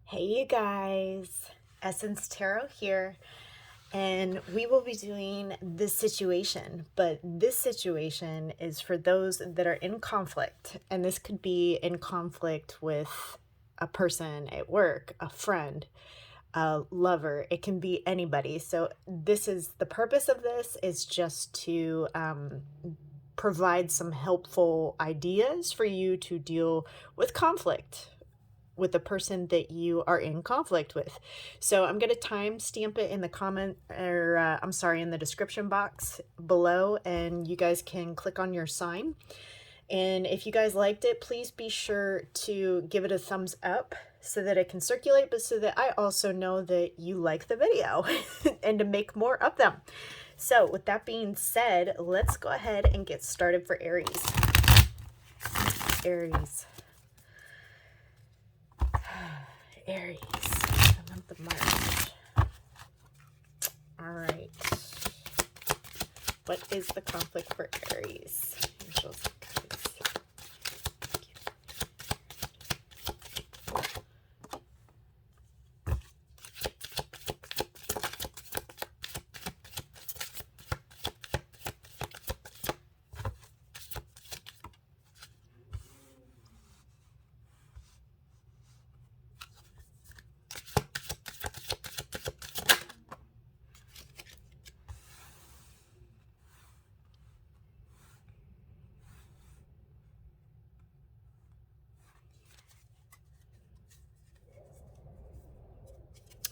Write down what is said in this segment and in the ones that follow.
Hey you guys, Essence Tarot here, and we will be doing this situation, but this situation is for those that are in conflict, and this could be in conflict with a person at work, a friend, a lover. It can be anybody. So this is the purpose of this is just to provide some helpful ideas for you to deal with conflict with the person that you are in conflict with. So I'm going to timestamp it in the comment, or I'm sorry, in the description box below, and you guys can click on your sign. And if you guys liked it, please be sure to give it a thumbs up so that it can circulate, but so that I also know that you like the video and to make more of them. So with that being said, let's go ahead and get started for Aries. Aries. Aries, the month of March. All right. What is the conflict for Aries? Angels, guys.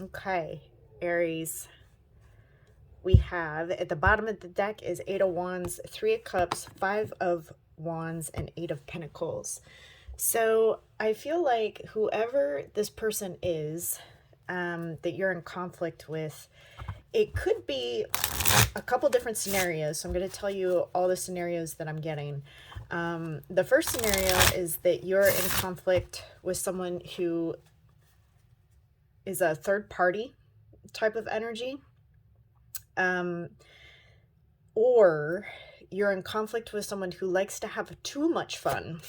Okay, Aries. We have at the bottom of the deck is 8 of Wands, 3 of Cups, 5 of Wands, and 8 of Pentacles. So I feel like whoever this person is that you're in conflict with, it could be a couple different scenarios. So I'm going to tell you all the scenarios that I'm getting. The first scenario is that you're in conflict with someone who is a third party type of energy. Or you're in conflict with someone who likes to have too much fun.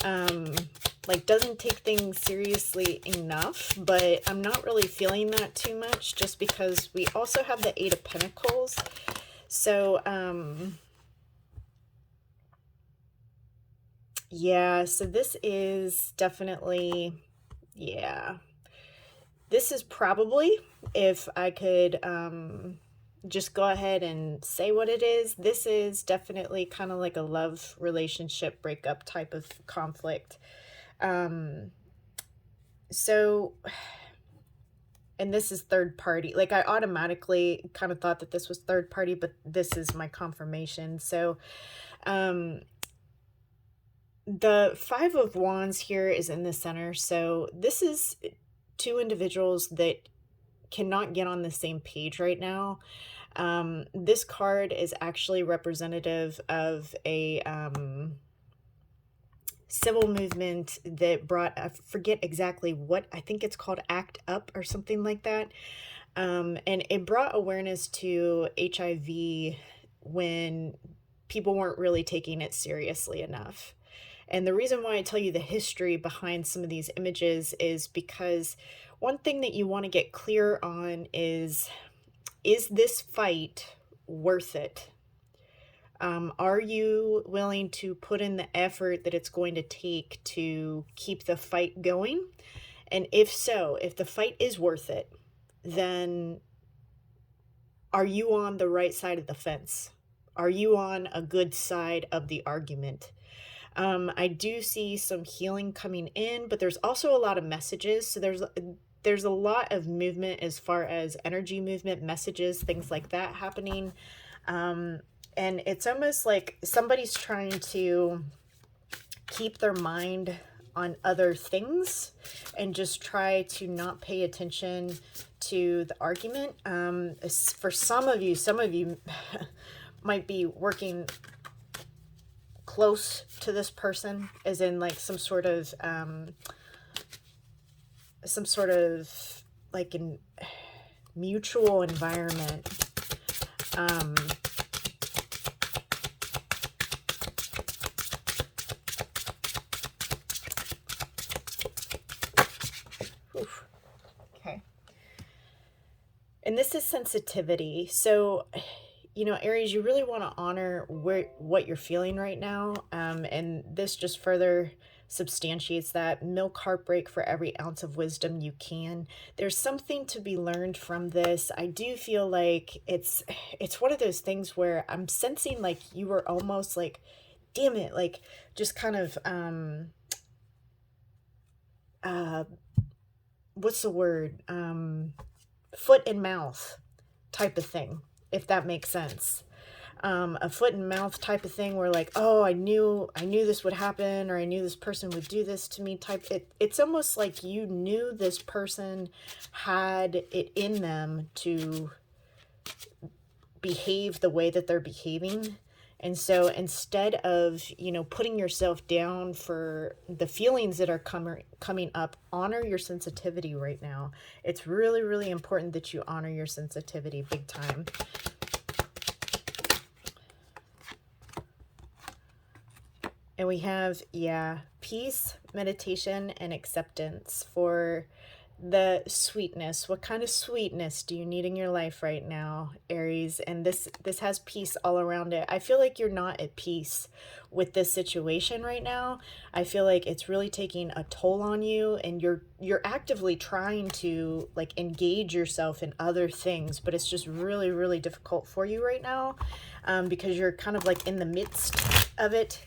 Like doesn't take things seriously enough, but I'm not really feeling that too much just because we also have the 8 of Pentacles. So, yeah, so this is definitely, yeah, this is probably, if I could, just go ahead and say what it is, this is definitely kind of like a love relationship breakup type of conflict. So, and this is third party. Like I automatically kind of thought that this was third party, but this is my confirmation. So, the 5 of Wands here is in the center. So this is two individuals that cannot get on the same page right now. This card is actually representative of a civil movement that brought, I forget exactly what, I think it's called Act Up or something like that. And it brought awareness to HIV when people weren't really taking it seriously enough. And the reason why I tell you the history behind some of these images is because one thing that you want to get clear on is this fight worth it? Are you willing to put in the effort that it's going to take to keep the fight going? And if so, if the fight is worth it, then are you on the right side of the fence? Are you on a good side of the argument? I do see some healing coming in, but there's also a lot of messages. So there's a lot of movement as far as energy movement, messages, things like that happening. And it's almost like somebody's trying to keep their mind on other things and just try to not pay attention to the argument. For some of you might be working close to this person, as in like some sort of like in mutual environment. Oof. Okay. And this is sensitivity. So, you know, Aries, you really want to honor what you're feeling right now. And this just further substantiates that. Milk heartbreak for every ounce of wisdom you can. There's something to be learned from this. I do feel like it's one of those things where I'm sensing like you were almost like, damn it, like just kind of uh what's the word? Foot and mouth type of thing, if that makes sense. A foot and mouth type of thing where like, oh, I knew this would happen, or I knew this person would do this to me type. It's almost like you knew this person had it in them to behave the way that they're behaving. And so instead of, you know, putting yourself down for the feelings that are coming up, honor your sensitivity right now. It's really, really important that you honor your sensitivity big time. And we have, yeah, peace, meditation, and acceptance for the sweetness. What kind of sweetness do you need in your life right now, Aries? And this has peace all around it. I feel like you're not at peace with this situation right now. I feel like it's really taking a toll on you, and you're actively trying to like engage yourself in other things, but it's just really, really difficult for you right now, because you're kind of like in the midst of it.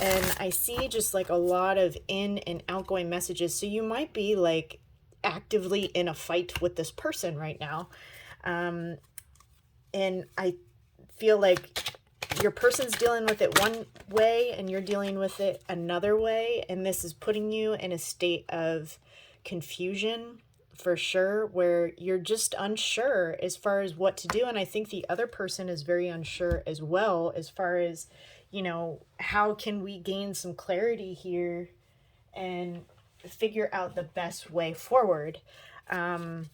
And I see just like a lot of in and outgoing messages. So you might be like actively in a fight with this person right now. And I feel like your person's dealing with it one way and you're dealing with it another way. And this is putting you in a state of confusion for sure, where you're just unsure as far as what to do. And I think the other person is very unsure as well, as far as, you know, how can we gain some clarity here and figure out the best way forward. And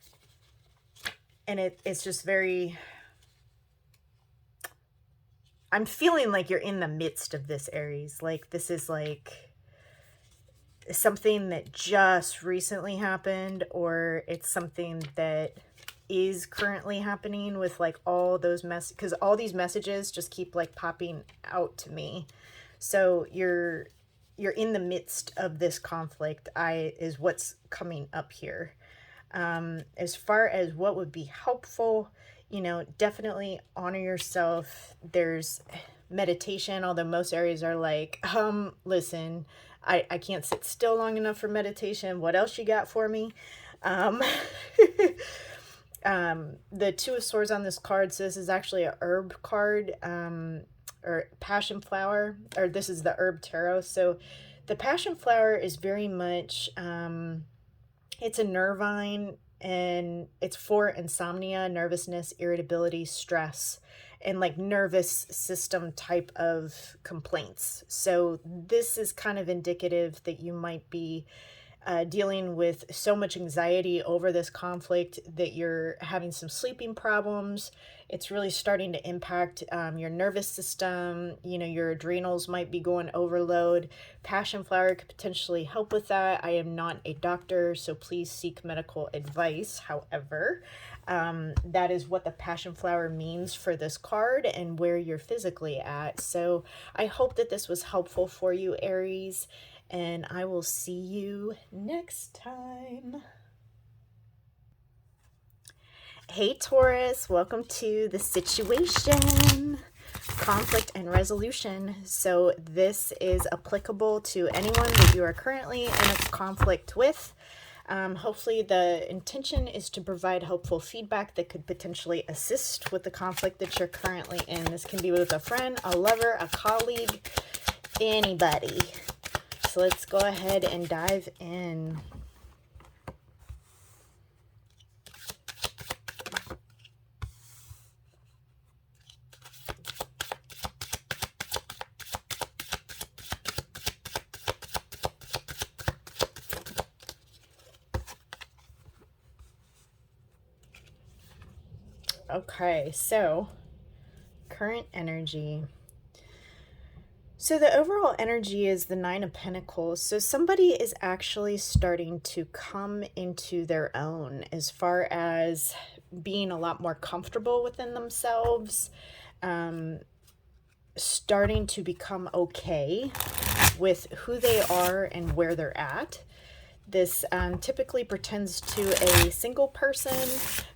it's just very, I'm feeling like you're in the midst of this, Aries. Like this is like something that just recently happened, or it's something that is currently happening with like all those because all these messages just keep like popping out to me. So you're in the midst of this conflict, is what's coming up here. As far as what would be helpful, you know, definitely honor yourself. There's meditation, although most areas are like, listen, I can't sit still long enough for meditation. What else you got for me? The Two of Swords on this card, so this is actually a herb card, or passion flower, or this is the herb tarot. So the passion flower is very much, it's a nervine, and it's for insomnia, nervousness, irritability, stress, and like nervous system type of complaints. So this is kind of indicative that you might be dealing with so much anxiety over this conflict that you're having some sleeping problems. It's really starting to impact your nervous system. You know, your adrenals might be going overload. Passion flower could potentially help with that. I am not a doctor, so please seek medical advice. However, that is what the passion flower means for this card and where you're physically at. So I hope that this was helpful for you, Aries, and I will see you next time. Hey Taurus, welcome to the situation, conflict and resolution. So this is applicable to anyone that you are currently in a conflict with. Hopefully the intention is to provide helpful feedback that could potentially assist with the conflict that you're currently in. This can be with a friend, a lover, a colleague, anybody. So let's go ahead and dive in. Okay, so current energy. So the overall energy is the Nine of Pentacles. So somebody is actually starting to come into their own as far as being a lot more comfortable within themselves, starting to become okay with who they are and where they're at. This typically pertains to a single person.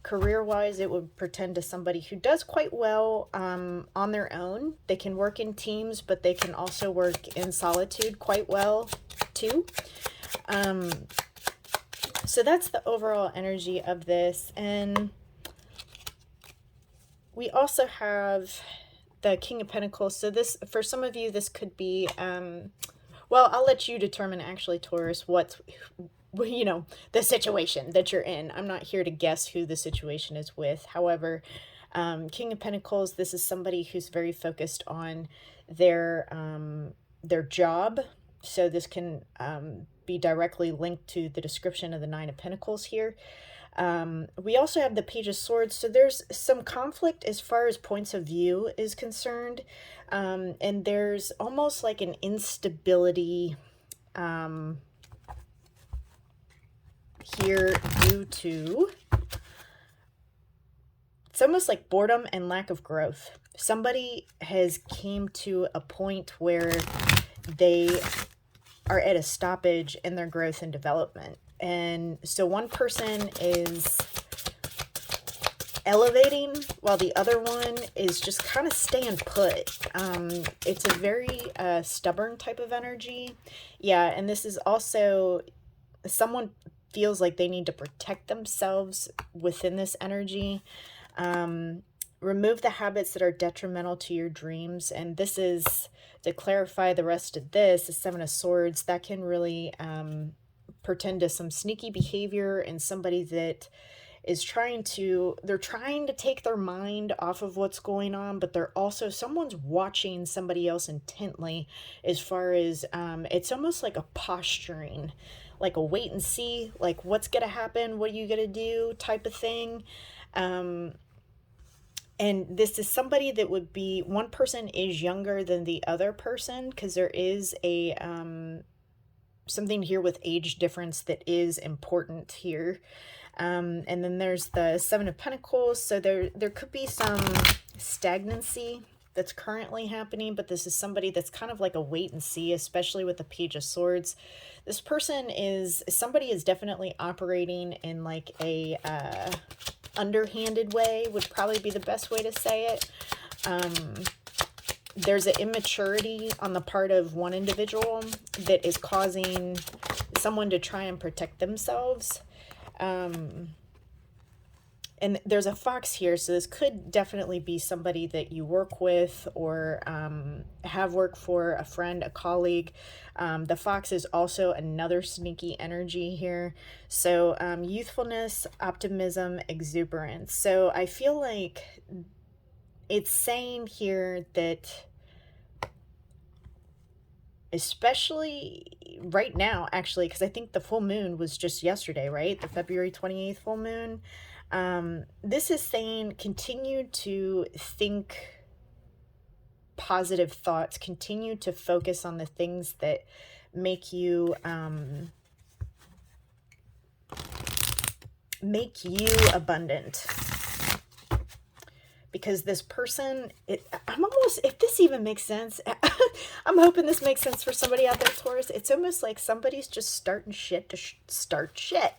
Career-wise, it would pertain to somebody who does quite well on their own. They can work in teams, but they can also work in solitude quite well too. So that's the overall energy of this. And we also have the King of Pentacles. So this, for some of you, this could be... well, I'll let you determine, actually, Taurus, what's, you know, the situation that you're in. I'm not here to guess who the situation is with. However, King of Pentacles, this is somebody who's very focused on their job. So this can be directly linked to the description of the Nine of Pentacles here. We also have the Page of Swords, so there's some conflict as far as points of view is concerned, and there's almost like an instability here due to, it's almost like boredom and lack of growth. Somebody has came to a point where they are at a stoppage in their growth and development. And so one person is elevating while the other one is just kind of staying put. It's a very stubborn type of energy. Yeah, and this is also, someone feels like they need to protect themselves within this energy. Remove the habits that are detrimental to your dreams. And this is, to clarify the rest of this, the Seven of Swords, that can really... pretend to some sneaky behavior and somebody that is trying to take their mind off of what's going on, but they're also, someone's watching somebody else intently as far as, it's almost like a posturing, like a wait and see, like what's going to happen, what are you going to do type of thing. And this is somebody that would be, one person is younger than the other person, because there is a, something here with age difference that is important here. And then there's the Seven of Pentacles. So there could be some stagnancy that's currently happening, but this is somebody that's kind of like a wait and see, especially with the Page of Swords. This person is, somebody is definitely operating in like a underhanded way, would probably be the best way to say it. There's an immaturity on the part of one individual that is causing someone to try and protect themselves. And there's a fox here, so this could definitely be somebody that you work with or have worked for, a friend, a colleague. The fox is also another sneaky energy here. So youthfulness, optimism, exuberance. So I feel like it's saying here that, especially right now, actually, because I think the full moon was just yesterday, right? The February 28th full moon. This is saying continue to think positive thoughts, continue to focus on the things that make you abundant. Because this person, I'm almost, if this even makes sense, I'm hoping this makes sense for somebody out there, Taurus. It's almost like somebody's just starting shit to start shit.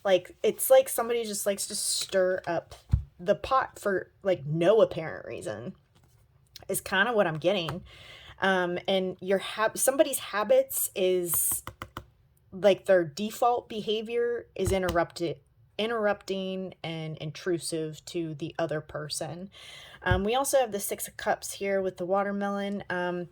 Like, it's like somebody just likes to stir up the pot for, like, no apparent reason, is kind of what I'm getting. And somebody's habits is, like, their default behavior is interrupting and intrusive to the other person. We also have the Six of Cups here with the watermelon. I'm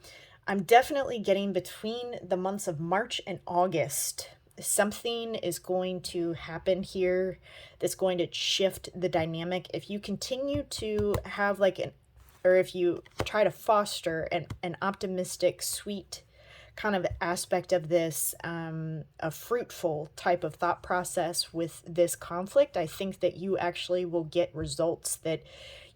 definitely getting between the months of March and August, something is going to happen here that's going to shift the dynamic. If you continue to have or if you try to foster an optimistic, sweet kind of aspect of this, a fruitful type of thought process with this conflict, I think that you actually will get results that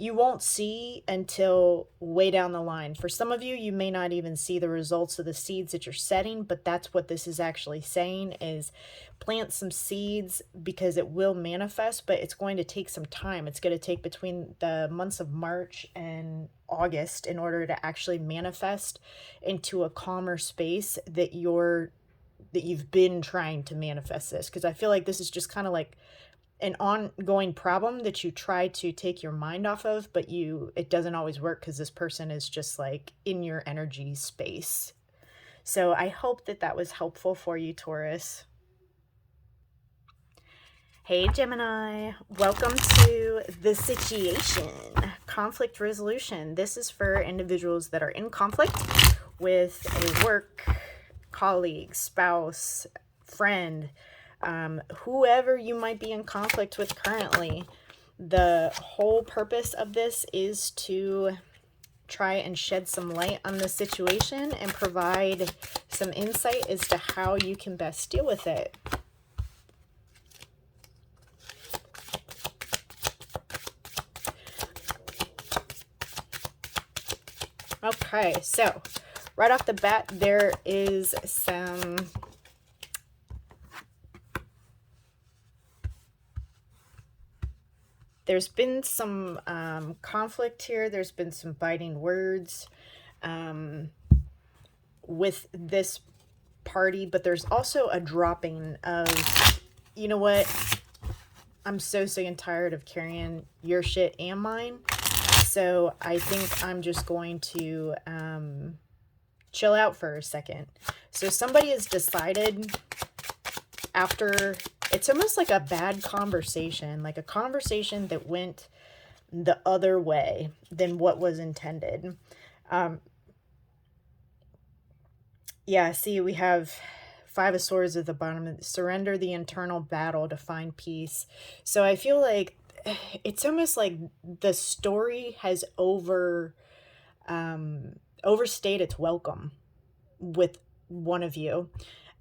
you won't see until way down the line. For some of you, you may not even see the results of the seeds that you're setting, but that's what this is actually saying, is plant some seeds because it will manifest, but it's going to take some time. It's going to take between the months of March and August in order to actually manifest into a calmer space that you've been trying to manifest this. Because I feel like this is just kind of like an ongoing problem that you try to take your mind off of, but it doesn't always work because this person is just like in your energy space. So I hope that that was helpful for you, Taurus. Hey, Gemini, welcome to The Situation, conflict resolution. This is for individuals that are in conflict with a work colleague, spouse, friend, whoever you might be in conflict with currently. The whole purpose of this is to try and shed some light on the situation and provide some insight as to how you can best deal with it. Okay, so right off the bat, there is some there's been some conflict here. There's been some biting words with this party, but there's also a dropping of, you know what, I'm so sick and tired of carrying your shit and mine. So I think I'm just going to chill out for a second. So somebody has decided after, it's almost like a bad conversation, like a conversation that went the other way than what was intended. Yeah, see, we have Five of Swords at the bottom. Surrender the internal battle to find peace. So I feel like it's almost like the story has overstayed its welcome with one of you.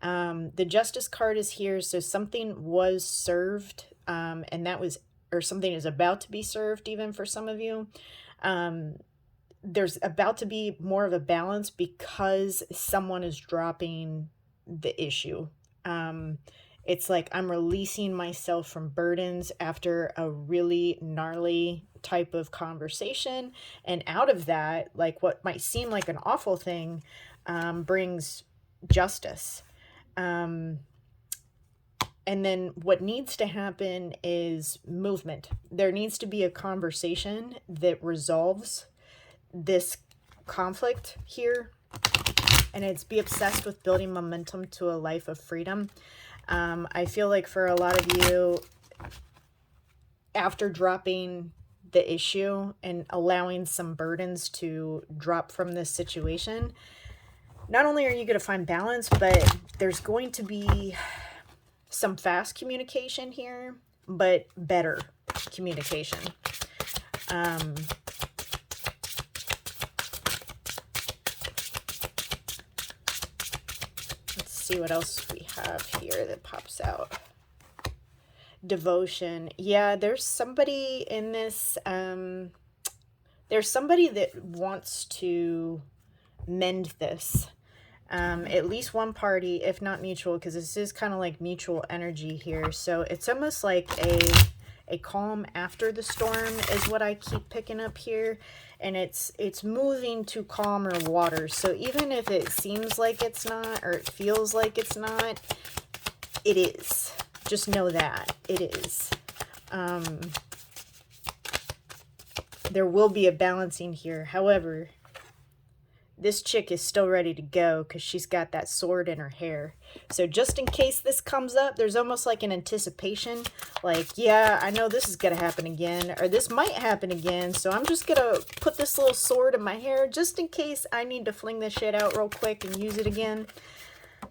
The Justice card is here, so something was served, and that was, or something is about to be served even for some of you. There's about to be more of a balance because someone is dropping the issue. It's like I'm releasing myself from burdens after a really gnarly type of conversation. And out of that, like what might seem like an awful thing, brings justice. And then what needs to happen is movement. There needs to be a conversation that resolves this conflict here. And it's be obsessed with building momentum to a life of freedom. I feel like for a lot of you, after dropping the issue and allowing some burdens to drop from this situation, not only are you going to find balance, but there's going to be some fast communication here, but better communication. See what else we have here that pops out. Devotion. Yeah, there's somebody in this, there's somebody that wants to mend this. At least one party, if not mutual, because this is kind of like mutual energy here. So it's almost like a calm after the storm is what I keep picking up here. And it's moving to calmer waters. So even if it seems like it's not, or it feels like it's not, it is. Just know that it is. There will be a balancing here. However, this chick is still ready to go because she's got that sword in her hair. So just in case this comes up, there's almost like an anticipation. Like, yeah, I know this is going to happen again, or this might happen again. So I'm just going to put this little sword in my hair just in case I need to fling this shit out real quick and use it again.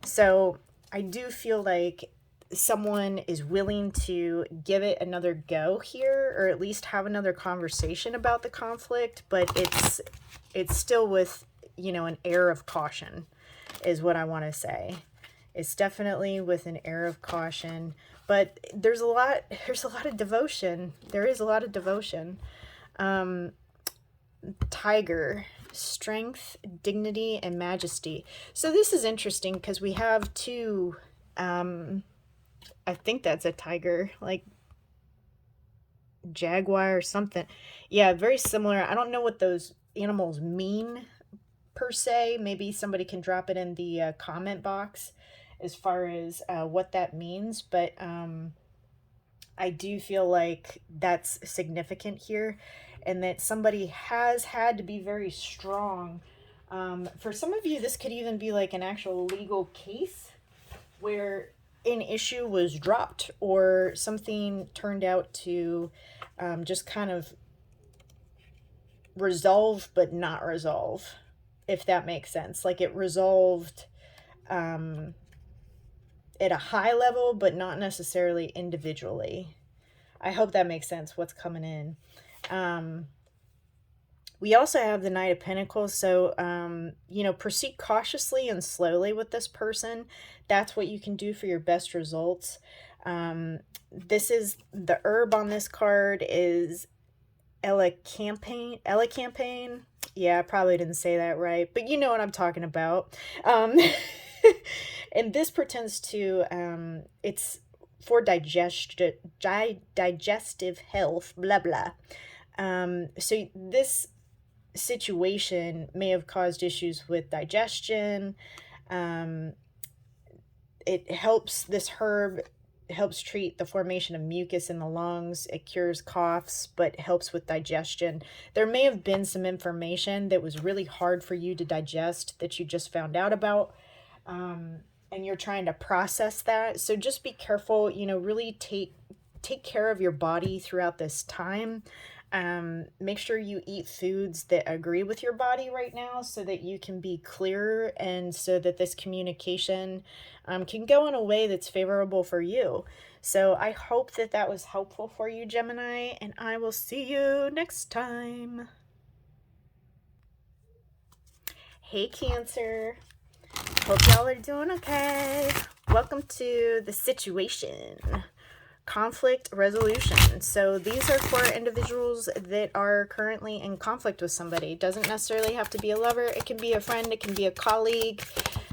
So I do feel like someone is willing to give it another go here, or at least have another conversation about the conflict, but it's still with, you know, an air of caution is what I want to say. It's definitely with an air of caution, but there's a lot of devotion. There is a lot of devotion. Tiger, strength, dignity, and majesty. So this is interesting because we have two, I think that's a tiger, like jaguar or something. Yeah, very similar. I don't know what those animals mean per se. Maybe somebody can drop it in the comment box as far as what that means. But I do feel like that's significant here, and that somebody has had to be very strong. For some of you, this could even be like an actual legal case where an issue was dropped or something turned out to just kind of resolve but not resolve, if that makes sense. Like it resolved at a high level but not necessarily individually. I hope that makes sense what's coming in. We also have the Knight of Pentacles, so proceed cautiously and slowly with this person. That's what you can do for your best results. This is the herb on this card is elecampane. Yeah, I probably didn't say that right, but you know what I'm talking about. And this pertains to it's for digestive health, blah blah. So this situation may have caused issues with digestion. This herb helps treat the formation of mucus in the lungs. It cures coughs, but helps with digestion. There may have been some information that was really hard for you to digest that you just found out about, and you're trying to process that. So just be careful, really take care of your body throughout this time. Make sure you eat foods that agree with your body right now so that you can be clearer and so that this communication can go in a way that's favorable for you. So I hope that was helpful for you, Gemini, and I will see you next time. Hey, Cancer. Hope y'all are doing okay. Welcome to the situation. Conflict resolution. So these are for individuals that are currently in conflict with somebody. It doesn't necessarily have to be a lover. It can be a friend. It can be a colleague.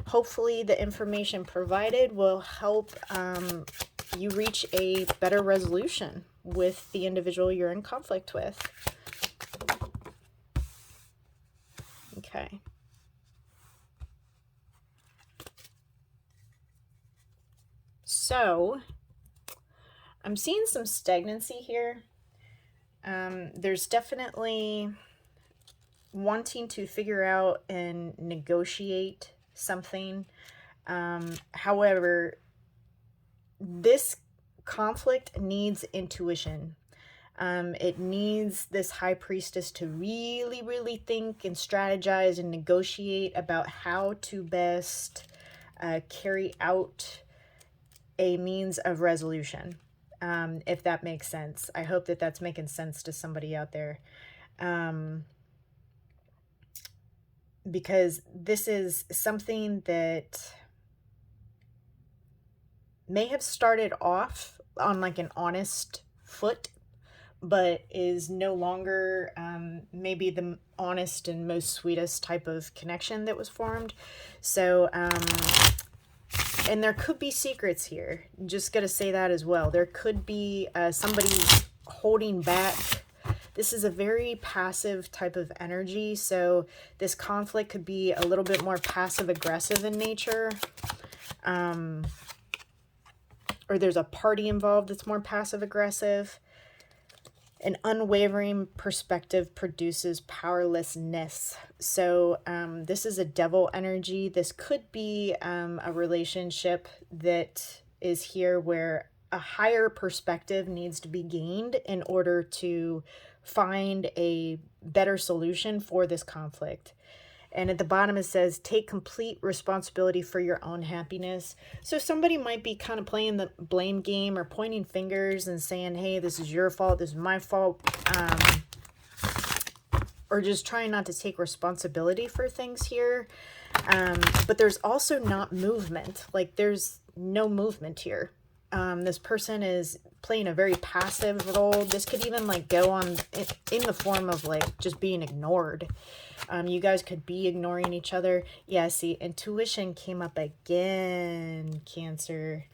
Hopefully the information provided will help you reach a better resolution with the individual you're in conflict with. Okay. So I'm seeing some stagnancy here. There's definitely wanting to figure out and negotiate something. However, this conflict needs intuition. It needs this high priestess to really, really think and strategize and negotiate about how to best carry out a means of resolution. If that makes sense. I hope that's making sense to somebody out there. Because this is something that may have started off on like an honest foot, but is no longer maybe the honest and most sweetest type of connection that was formed. So, and there could be secrets here. Just got to say that as well. There could be somebody holding back. This is a very passive type of energy. So this conflict could be a little bit more passive aggressive in nature. Or there's a party involved that's more passive aggressive. An unwavering perspective produces powerlessness. So this is a devil energy. This could be a relationship that is here where a higher perspective needs to be gained in order to find a better solution for this conflict. And at the bottom it says, take complete responsibility for your own happiness. So somebody might be kind of playing the blame game or pointing fingers and saying, hey, this is your fault, this is my fault. Or just trying not to take responsibility for things here. But there's also not movement. Like there's no movement here. This person is playing a very passive role. This could even like go on in the form of like just being ignored. You guys could be ignoring each other. Yeah, see, intuition came up again, Cancer.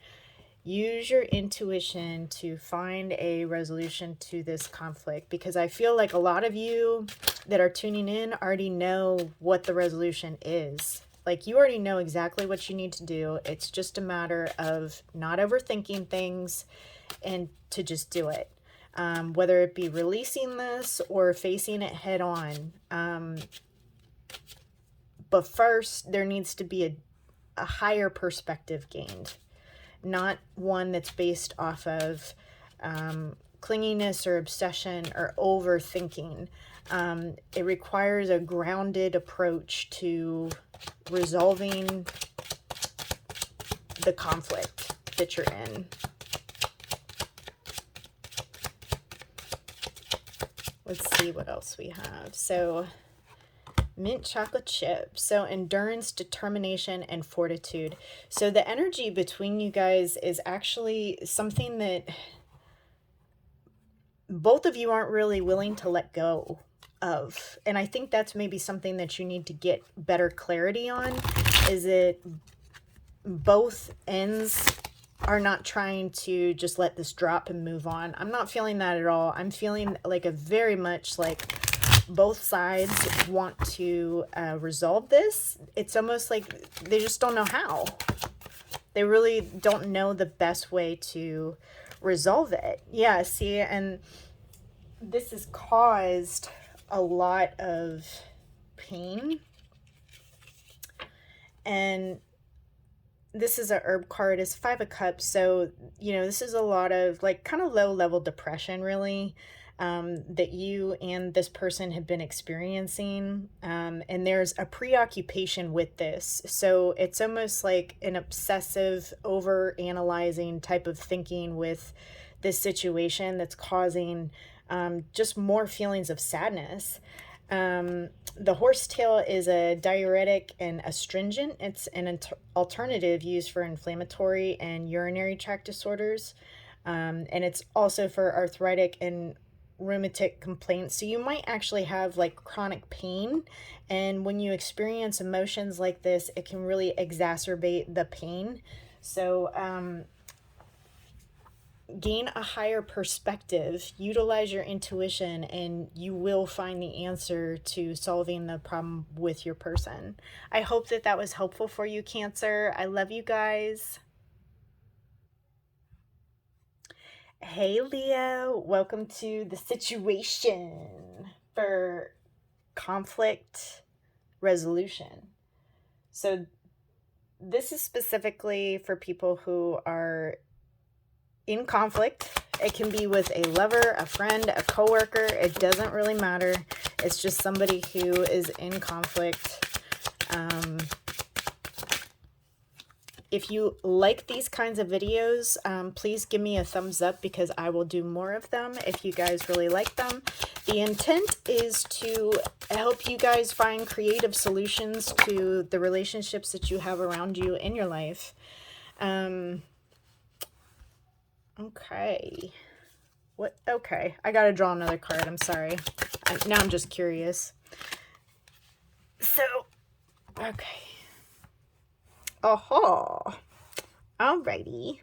Use your intuition to find a resolution to this conflict, because I feel like a lot of you that are tuning in already know what the resolution is. Like, you already know exactly what you need to do. It's just a matter of not overthinking things and to just do it. Whether it be releasing this or facing it head on. But first, there needs to be a higher perspective gained. Not one that's based off of clinginess or obsession or overthinking. It requires a grounded approach to resolving the conflict that you're in. Let's see what else we have. So, mint chocolate chip. So endurance, determination, and fortitude. So the energy between you guys is actually something that both of you aren't really willing to let go of. And I think that's maybe something that you need to get better clarity on, is it both ends are not trying to just let this drop and move on. I'm not feeling that at all. I'm feeling like a very much like both sides want to resolve this. It's almost like they just don't know how. They really don't know the best way to resolve it. Yeah, see, and this has caused a lot of pain. And this is a herb card. It's 5 of Cups. So, you know, this is a lot of like kind of low level depression, really. That you and this person have been experiencing. And there's a preoccupation with this. So it's almost like an obsessive, over-analyzing type of thinking with this situation that's causing just more feelings of sadness. The horsetail is a diuretic and astringent. It's an alternative used for inflammatory and urinary tract disorders. And it's also for arthritic and rheumatic complaints. So you might actually have like chronic pain, and when you experience emotions like this, it can really exacerbate the pain. So gain a higher perspective, utilize your intuition, and you will find the answer to solving the problem with your person. I hope that that was helpful for you, Cancer. I love you guys. Hey Leo, welcome to the situation for conflict resolution. So this is specifically for people who are in conflict. It can be with a lover, a friend, a coworker. It doesn't really matter. It's just somebody who is in conflict. If you like these kinds of videos, please give me a thumbs up, because I will do more of them if you guys really like them. The intent is to help you guys find creative solutions to the relationships that you have around you in your life. Okay. What? Okay. I gotta draw another card. I'm sorry. Now I'm just curious. So, okay. Oh, alrighty.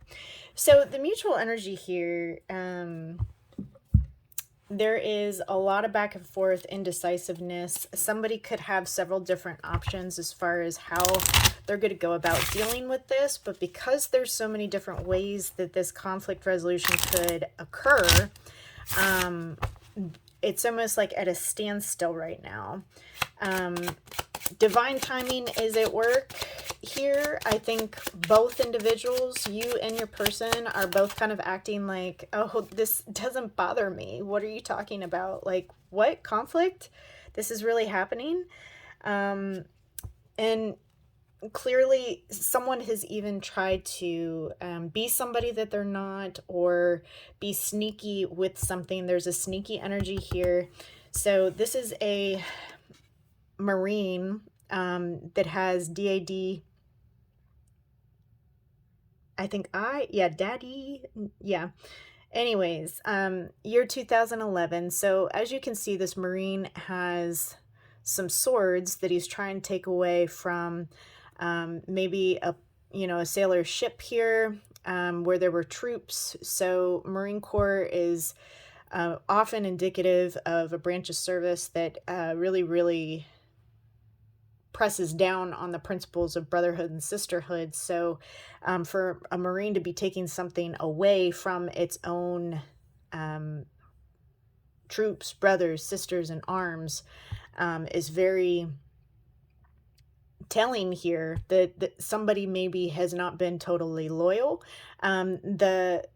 So the mutual energy here, there is a lot of back and forth, indecisiveness. Somebody could have several different options as far as how they're going to go about dealing with this, but because there's so many different ways that this conflict resolution could occur, it's almost like at a standstill right now. Divine timing is at work here. I think both individuals, you and your person, are both kind of acting like, oh, this doesn't bother me. What are you talking about? Like, what? Conflict? This is really happening? And clearly someone has even tried to be somebody that they're not, or be sneaky with something. There's a sneaky energy here. So this is a Marine that has DAD yeah, daddy, yeah. Anyways, year 2011. So as you can see, this Marine has some swords that he's trying to take away from maybe a sailor ship here, where there were troops. So Marine Corps is often indicative of a branch of service that really, really presses down on the principles of brotherhood and sisterhood. So for a Marine to be taking something away from its own troops, brothers, sisters in arms, is very telling here that somebody maybe has not been totally loyal. The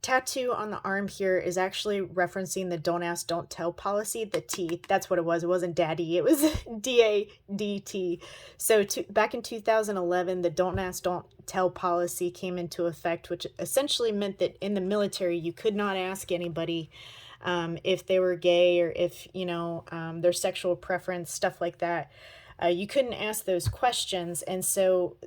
tattoo on the arm here is actually referencing the don't ask, don't tell policy. The T, that's what it was. It wasn't daddy. It was DADT. So back in 2011, the don't ask, don't tell policy came into effect, which essentially meant that in the military, you could not ask anybody if they were gay or if, their sexual preference, stuff like that. You couldn't ask those questions. And so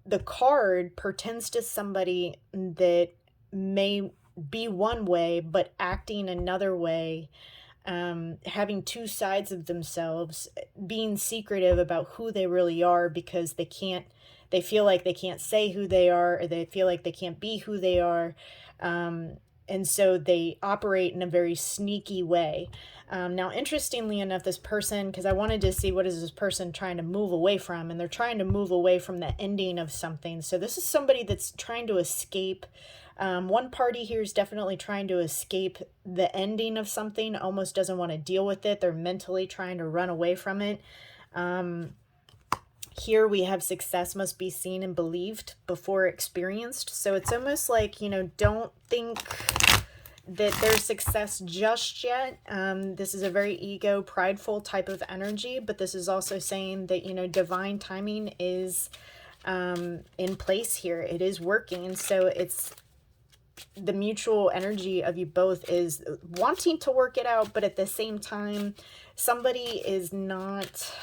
the card pertains to somebody that may be one way but acting another way, having two sides of themselves, being secretive about who they really are because they feel like they can't say who they are, or they feel like they can't be who they are, and so they operate in a very sneaky way. Now, interestingly enough, this person, because I wanted to see what is this person trying to move away from, and they're trying to move away from the ending of something. So this is somebody that's trying to escape. One party here is definitely trying to escape the ending of something, almost doesn't want to deal with it. They're mentally trying to run away from it. Here we have success must be seen and believed before experienced. So it's almost like, don't think that there's success just yet. This is a very ego, prideful type of energy, but this is also saying that, divine timing is in place here. It is working. So it's the mutual energy of you both is wanting to work it out, but at the same time, somebody is not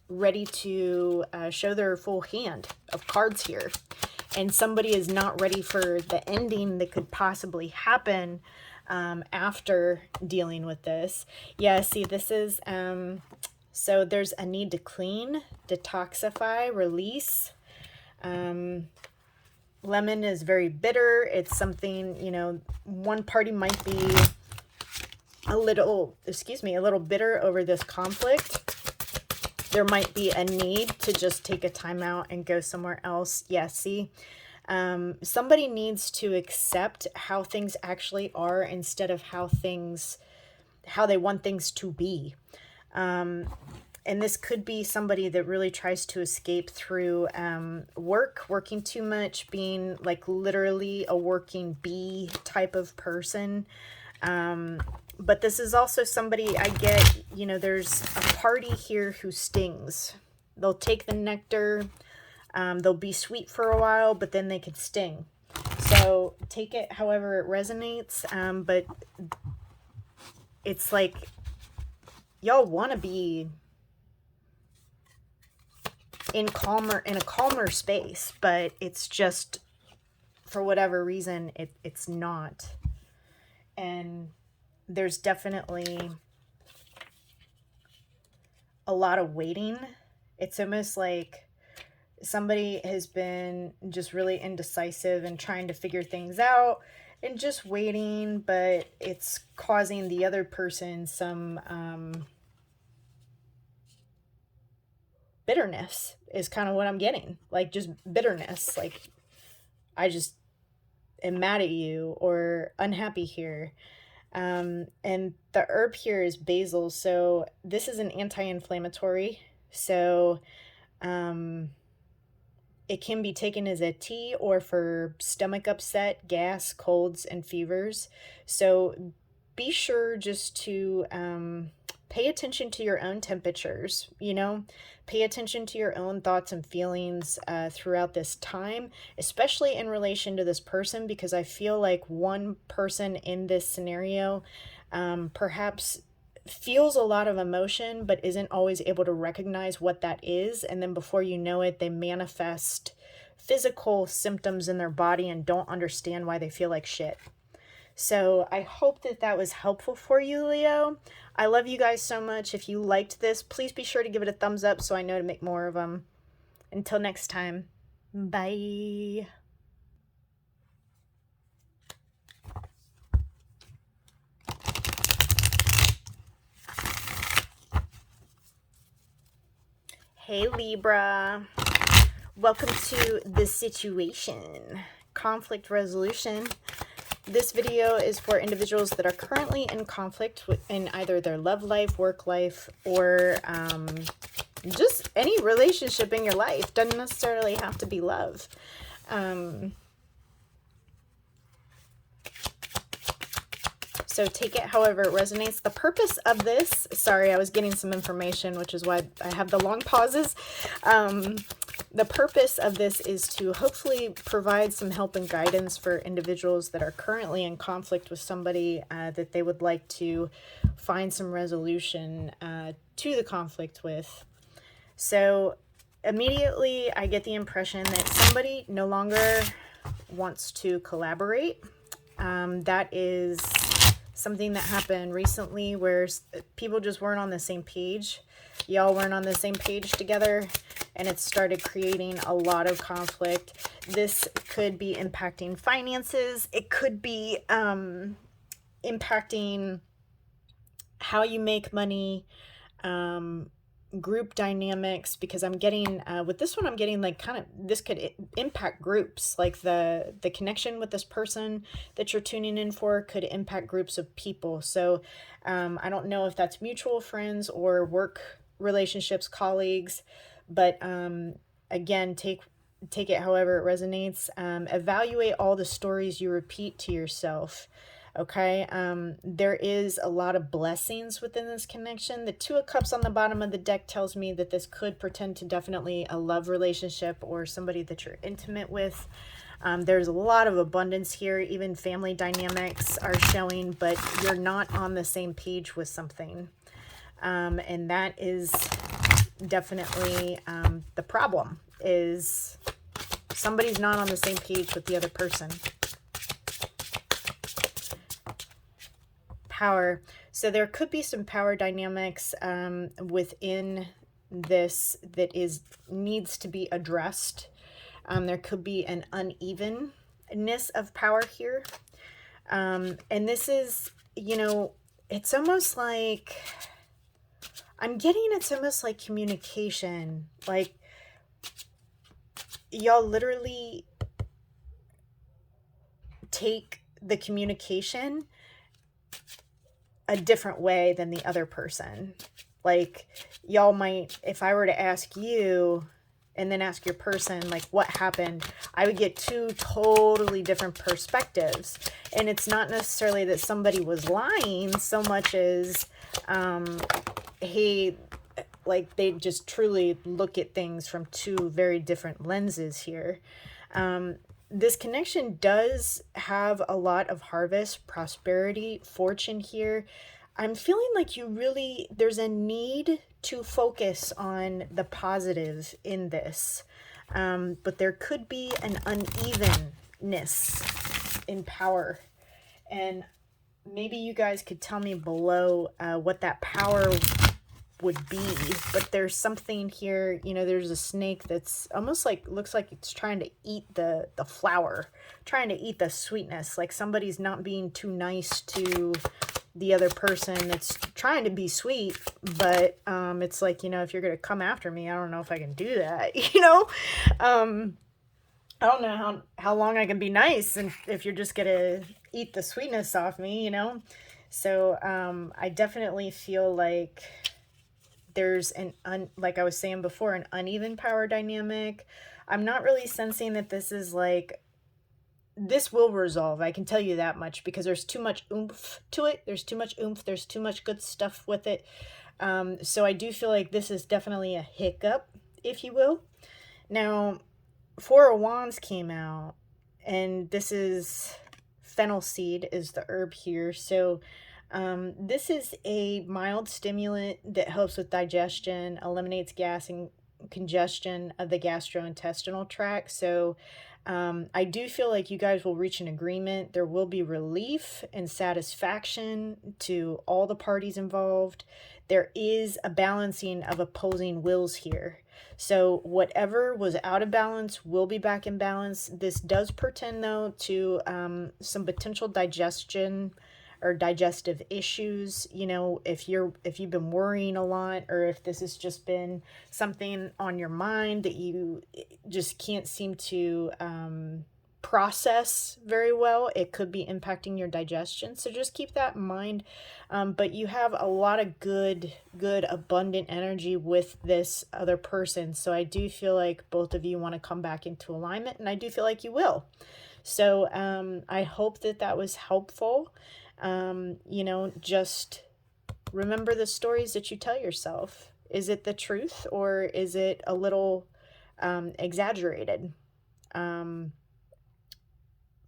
ready to show their full hand of cards here. And somebody is not ready for the ending that could possibly happen after dealing with this. Yeah, see, this is, so there's a need to clean, detoxify, release. Lemon is very bitter. It's something, one party might be a little bitter over this conflict. There might be a need to just take a time out and go somewhere else. Yeah, see, somebody needs to accept how things actually are instead of how they want things to be. And this could be somebody that really tries to escape through working too much, being like literally a working bee type of person. But this is also somebody I get, there's a party here who stings. They'll take the nectar. They'll be sweet for a while, but then they could sting. So take it however it resonates. But it's like y'all want to be in a calmer space, but it's just for whatever reason it's not. And there's definitely a lot of waiting. It's almost like somebody has been just really indecisive and trying to figure things out and just waiting, but it's causing the other person some bitterness is kind of what I'm getting. Like just bitterness. Like I just am mad at you or unhappy here. And the herb here is basil. So this is an anti-inflammatory. So it can be taken as a tea or for stomach upset, gas, colds, and fevers. So be sure just to pay attention to your own temperatures, pay attention to your own thoughts and feelings throughout this time, especially in relation to this person, because I feel like one person in this scenario perhaps feels a lot of emotion, but isn't always able to recognize what that is. And then before you know it, they manifest physical symptoms in their body and don't understand why they feel like shit. So I hope that that was helpful for you, Leo. I love you guys so much. If you liked this, please be sure to give it a thumbs up so I know to make more of them. Until next time, bye. Hey Libra, welcome to The Situation, conflict resolution. This video is for individuals that are currently in conflict in either their love life, work life, or just any relationship in your life. Doesn't necessarily have to be love. So take it however it resonates. The purpose of this, sorry, I was getting some information, which is why I have the long pauses. The purpose of this is to hopefully provide some help and guidance for individuals that are currently in conflict with somebody that they would like to find some resolution to the conflict with. So immediately I get the impression that somebody no longer wants to collaborate. That is something that happened recently where people just weren't on the same page. Y'all weren't on the same page together, and it started creating a lot of conflict. This could be impacting finances. It could be impacting how you make money, group dynamics, because I'm getting with this one, I'm getting like kind of, this could impact groups, like the connection with this person that you're tuning in for could impact groups of people. So I don't know if that's mutual friends or work relationships, colleagues, but again, take it however it resonates. Evaluate all the stories you repeat to yourself. Okay, there is a lot of blessings within this connection. The Two of Cups on the bottom of the deck tells me that this could portend to definitely a love relationship or somebody that you're intimate with. There's a lot of abundance here. Even family dynamics are showing, but you're not on the same page with something. And that is definitely the problem, is somebody's not on the same page with the other person. Power. So there could be some power dynamics within this that needs to be addressed. There could be an unevenness of power here. And this is, you know, it's almost like, I'm getting, it's almost like communication. Like y'all literally take the communication a different way than the other person. Like y'all might, if I were to ask you and then ask your person like what happened, I would get two totally different perspectives. And it's not necessarily that somebody was lying so much as hey, like they just truly look at things from two very different lenses here. This connection does have a lot of harvest, prosperity, fortune here. I'm feeling like there's a need to focus on the positive in this. But there could be an unevenness in power. And maybe you guys could tell me below what that power would be. But there's something here, you know, there's a snake that's almost like, looks like it's trying to eat the flower, trying to eat the sweetness, like somebody's not being too nice to the other person that's trying to be sweet, but it's like, you know, if you're gonna come after me, I don't know if I can do that, you know. I don't know how long I can be nice, and if you're just gonna eat the sweetness off me, you know. So I definitely feel like there's like I was saying before, an uneven power dynamic. I'm not really sensing that this is like, this will resolve. I can tell you that much, because there's too much oomph to it. There's too much oomph. There's too much good stuff with it. So I do feel like this is definitely a hiccup, if you will. Now, Four of Wands came out, and this is fennel seed is the herb here. So this is a mild stimulant that helps with digestion, eliminates gas and congestion of the gastrointestinal tract. So I do feel like you guys will reach an agreement. There will be relief and satisfaction to all the parties involved. There is a balancing of opposing wills here. So whatever was out of balance will be back in balance. This does portend, though, to some potential digestion or digestive issues. You know, if you've been worrying a lot, or if this has just been something on your mind that you just can't seem to process very well, it could be impacting your digestion. So just keep that in mind. But you have a lot of good abundant energy with this other person. So I do feel like both of you want to come back into alignment, and I do feel like you will. So I hope that was helpful. You know, just remember the stories that you tell yourself. Is it the truth, or is it a little exaggerated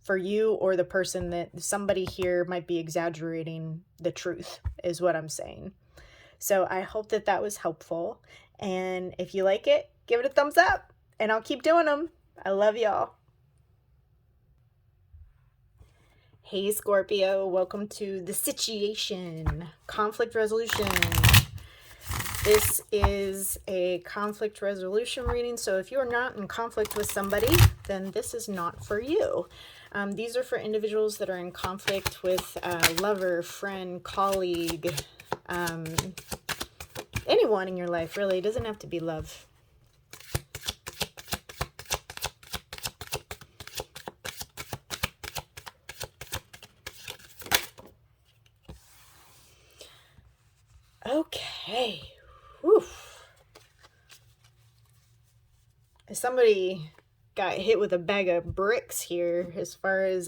for you or the person? That somebody here might be exaggerating the truth, is what I'm saying. So I hope that was helpful. And if you like it, give it a thumbs up, and I'll keep doing them. I love y'all. Hey Scorpio, welcome to The Situation, conflict resolution. This is a conflict resolution reading, so if you are not in conflict with somebody, then this is not for you. These are for individuals that are in conflict with a lover, friend, colleague, anyone in your life, really. It doesn't have to be love. Okay. Whew. Somebody got hit with a bag of bricks here as far as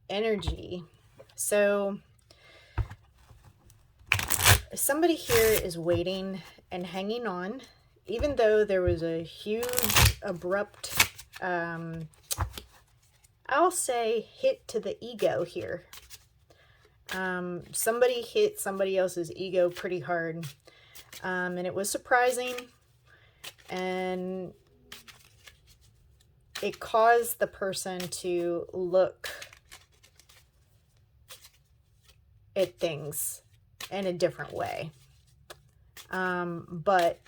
energy. So somebody here is waiting and hanging on, even though there was a huge abrupt I'll say hit to the ego here. Somebody hit somebody else's ego pretty hard, and it was surprising, and it caused the person to look at things in a different way. But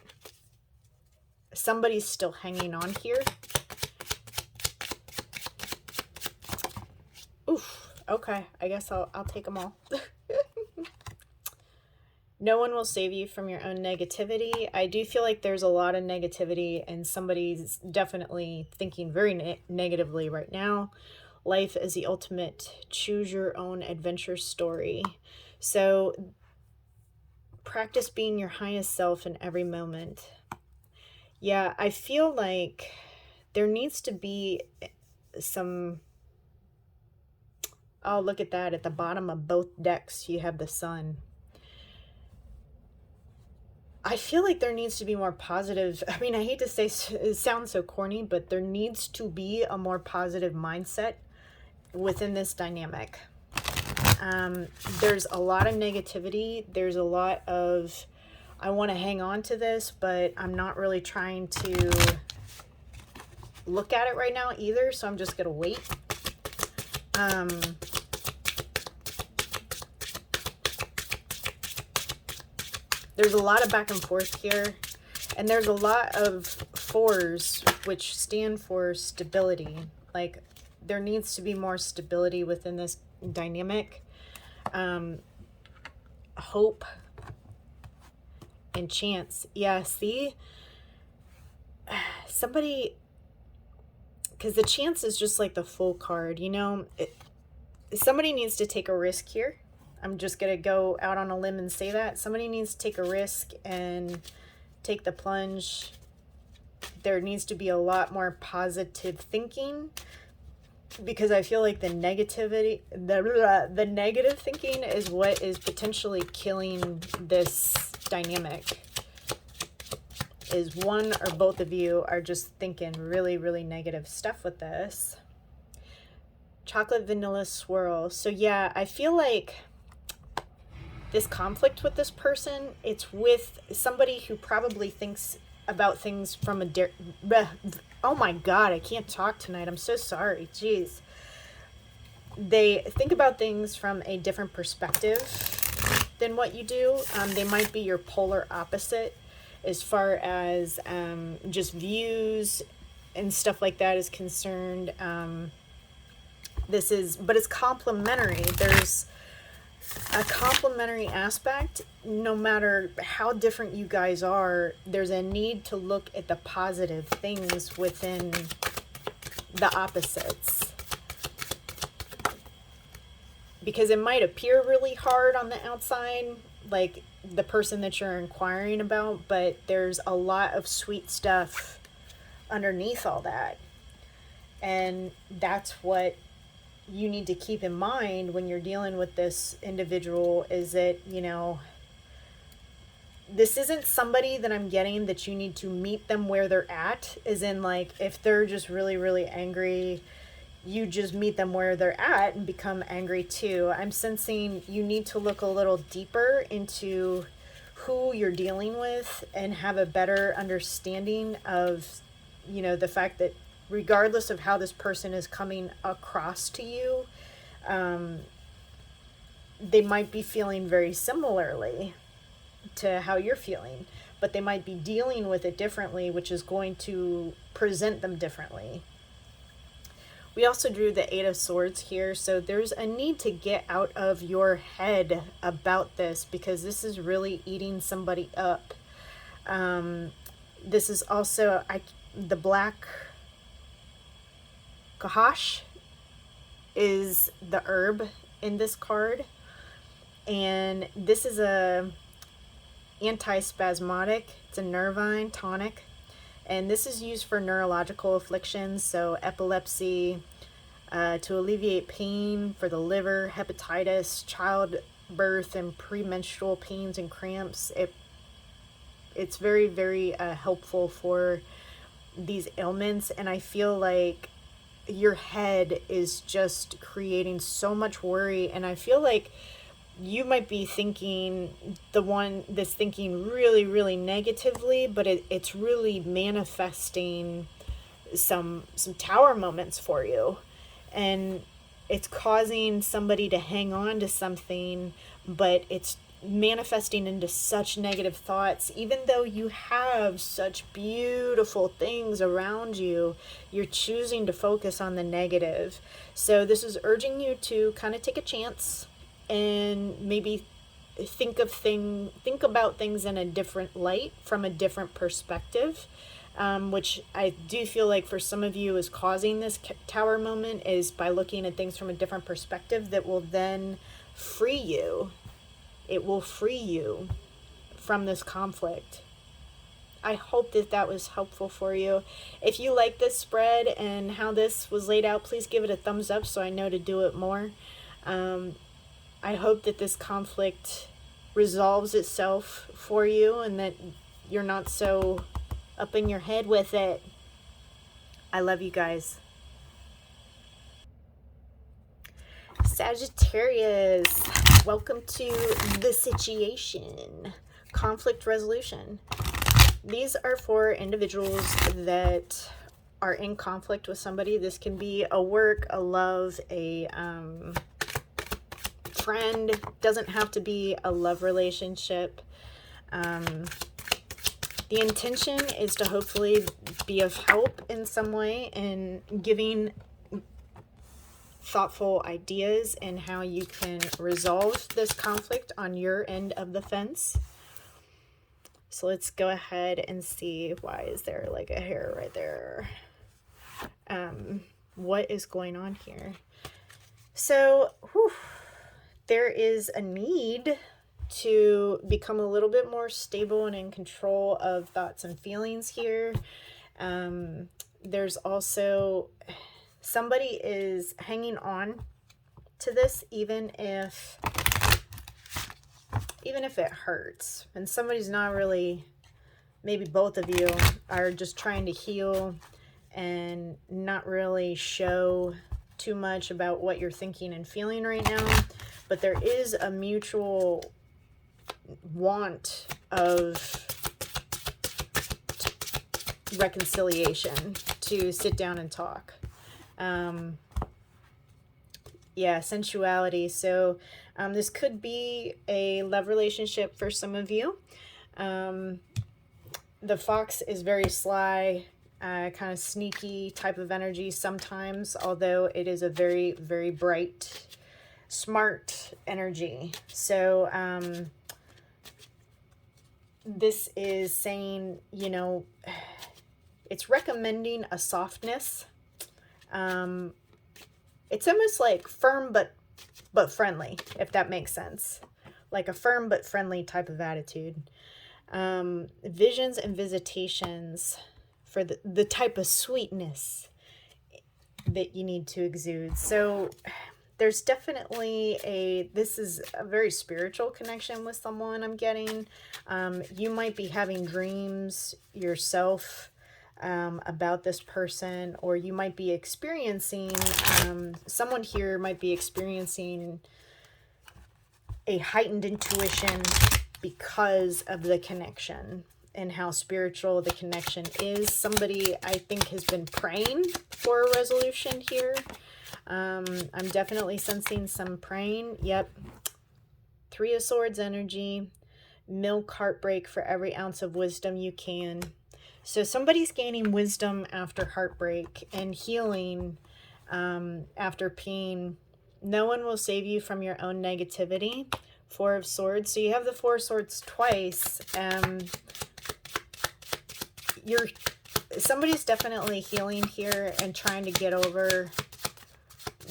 somebody's still hanging on here. Oof. Okay, I guess I'll take them all. No one will save you from your own negativity. I do feel like there's a lot of negativity, and somebody's definitely thinking very negatively right now. Life is the ultimate choose your own adventure story. So practice being your highest self in every moment. Yeah, I feel like there needs to be some... Oh, look at that. At the bottom of both decks, you have the sun. I feel like there needs to be more positive. I mean, I hate to say it sounds so corny, but there needs to be a more positive mindset within this dynamic. There's a lot of negativity. There's a lot of, I want to hang on to this, but I'm not really trying to look at it right now either. So I'm just going to wait. There's a lot of back and forth here, and there's a lot of fours, which stand for stability. Like, there needs to be more stability within this dynamic. Hope and chance. Yeah, see? Somebody... Because the chance is just like the full card, you know? Somebody needs to take a risk here. I'm just going to go out on a limb and say that. Somebody needs to take a risk and take the plunge. There needs to be a lot more positive thinking, because I feel like the negativity, the negative thinking is what is potentially killing this dynamic. Is one or both of you are just thinking really, really negative stuff with this. Chocolate vanilla swirl. So yeah, I feel like this conflict with this person, it's with somebody who probably thinks about things from a oh my god, I can't talk tonight, I'm so sorry, jeez. They think about things from a different perspective than what you do. They might be your polar opposite as far as just views and stuff like that is concerned. But it's complementary. There's a complementary aspect. No matter how different you guys are, there's a need to look at the positive things within the opposites. Because it might appear really hard on the outside, like the person that you're inquiring about, but there's a lot of sweet stuff underneath all that. And that's what you need to keep in mind when you're dealing with this individual, is that, you know, this isn't somebody that I'm getting that you need to meet them where they're at, as in, like, if they're just really, really angry, you just meet them where they're at and become angry too. I'm sensing you need to look a little deeper into who you're dealing with and have a better understanding of, you know, the fact that regardless of how this person is coming across to you, they might be feeling very similarly to how you're feeling, but they might be dealing with it differently, which is going to present them differently. We also drew the Eight of Swords here, so there's a need to get out of your head about this, because this is really eating somebody up. This is also the black Cashapp is the herb in this card, and this is a antispasmodic. It's a nervine tonic, and this is used for neurological afflictions, so epilepsy, to alleviate pain for the liver, hepatitis, childbirth, and premenstrual pains and cramps. It's very, very helpful for these ailments, and I feel like your head is just creating so much worry, and I feel like you might be thinking the one that's thinking really, really negatively, but it's really manifesting some tower moments for you, and it's causing somebody to hang on to something, but it's manifesting into such negative thoughts. Even though you have such beautiful things around you, you're choosing to focus on the negative. So this is urging you to kind of take a chance and maybe think about things in a different light, from a different perspective, which I do feel like for some of you is causing this tower moment, is by looking at things from a different perspective that will then free you. It will free you from this conflict. I hope that was helpful for you. If you like this spread and how this was laid out, please give it a thumbs up so I know to do it more. I hope that this conflict resolves itself for you and that you're not so up in your head with it. I love you guys. Sagittarius, welcome to the situation. Conflict resolution. These are for individuals that are in conflict with somebody. This can be a work, a love, a friend. Doesn't have to be a love relationship. The intention is to hopefully be of help in some way and giving thoughtful ideas in how you can resolve this conflict on your end of the fence. So let's go ahead and see, why is there like a hair right there? What is going on here? So there is a need to become a little bit more stable and in control of thoughts and feelings here. There's also somebody is hanging on to this, even if it hurts, and somebody's not really, maybe both of you are just trying to heal and not really show too much about what you're thinking and feeling right now, but there is a mutual want of reconciliation, to sit down and talk. Yeah, sensuality. So this could be a love relationship for some of you. The fox is very sly, kind of sneaky type of energy sometimes, although it is a very, very bright, smart energy. So this is saying, you know, it's recommending a softness. It's almost like firm but friendly, if that makes sense. Like a firm but friendly type of attitude. Visions and visitations for the type of sweetness that you need to exude. So there's definitely this is a very spiritual connection with someone I'm getting. You might be having dreams yourself about this person, or you might be experiencing, someone here might be experiencing a heightened intuition because of the connection and how spiritual the connection is. Somebody, I think, has been praying for a resolution here. I'm definitely sensing some praying. Yep. 3 of Swords energy. Milk heartbreak for every ounce of wisdom you can. So somebody's gaining wisdom after heartbreak and healing after pain. No one will save you from your own negativity. 4 of Swords. So you have the 4 of Swords twice. Somebody's definitely healing here and trying to get over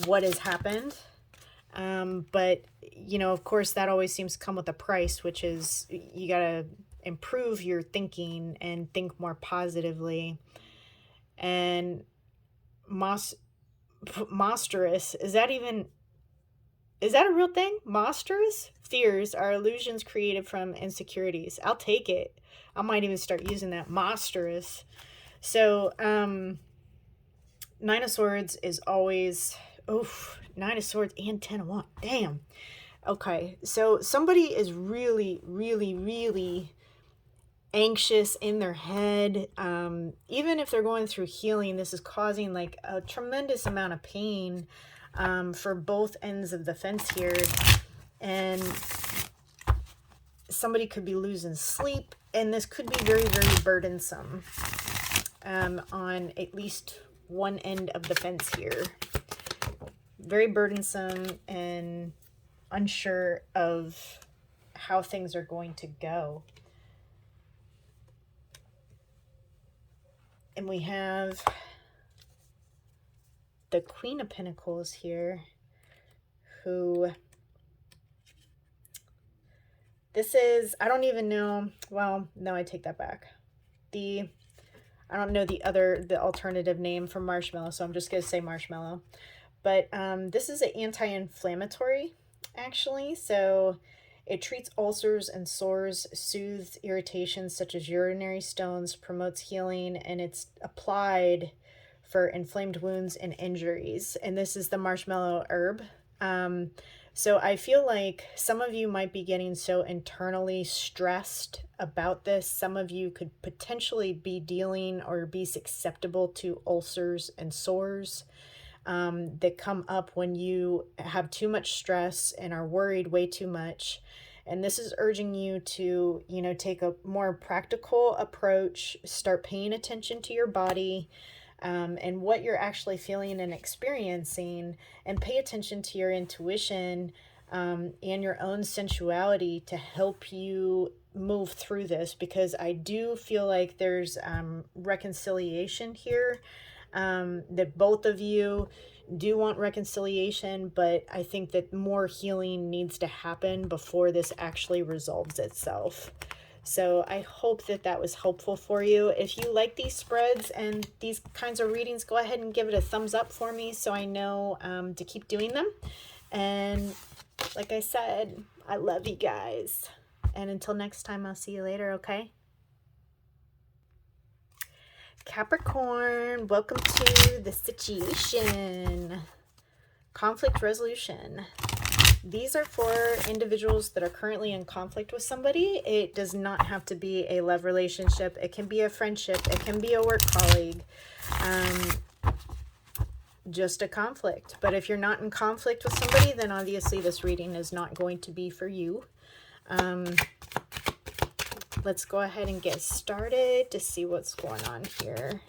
what has happened. But, you know, of course, that always seems to come with a price, which is you got to improve your thinking and think more positively. And monstrous, is that a real thing? Monstrous? Fears are illusions created from insecurities. I'll take it. I might even start using that. Monstrous. So, 9 of Swords is always, 9 of Swords and 10 of Wands. Damn. Okay. So somebody is really, really, really anxious in their head. Even if they're going through healing, this is causing like a tremendous amount of pain for both ends of the fence here. And somebody could be losing sleep, and this could be very, very burdensome on at least one end of the fence here. Very burdensome and unsure of how things are going to go. And we have the Queen of Pentacles here, who this is, I don't even know, well, no, I take that back. I don't know the alternative name for marshmallow, so I'm just going to say marshmallow. But this is an anti-inflammatory, actually. So it treats ulcers and sores, soothes irritations such as urinary stones, promotes healing, and it's applied for inflamed wounds and injuries. And this is the marshmallow herb. So I feel like some of you might be getting so internally stressed about this. Some of you could potentially be dealing or be susceptible to ulcers and sores that come up when you have too much stress and are worried way too much. And this is urging you to, you know, take a more practical approach, start paying attention to your body, and what you're actually feeling and experiencing, and pay attention to your intuition and your own sensuality to help you move through this, because I do feel like there's reconciliation here, that both of you do want reconciliation, but I think that more healing needs to happen before this actually resolves itself. So I hope that that was helpful for you. If you like these spreads and these kinds of readings, go ahead and give it a thumbs up for me so I know to keep doing them. And like I said, I love you guys. And until next time, I'll see you later, okay? Capricorn, welcome to the situation. Conflict resolution. These are for individuals that are currently in conflict with somebody. It does not have to be a love relationship. It can be a friendship. It can be a work colleague. Just a conflict. But if you're not in conflict with somebody, then obviously this reading is not going to be for you. Let's go ahead and get started to see what's going on here.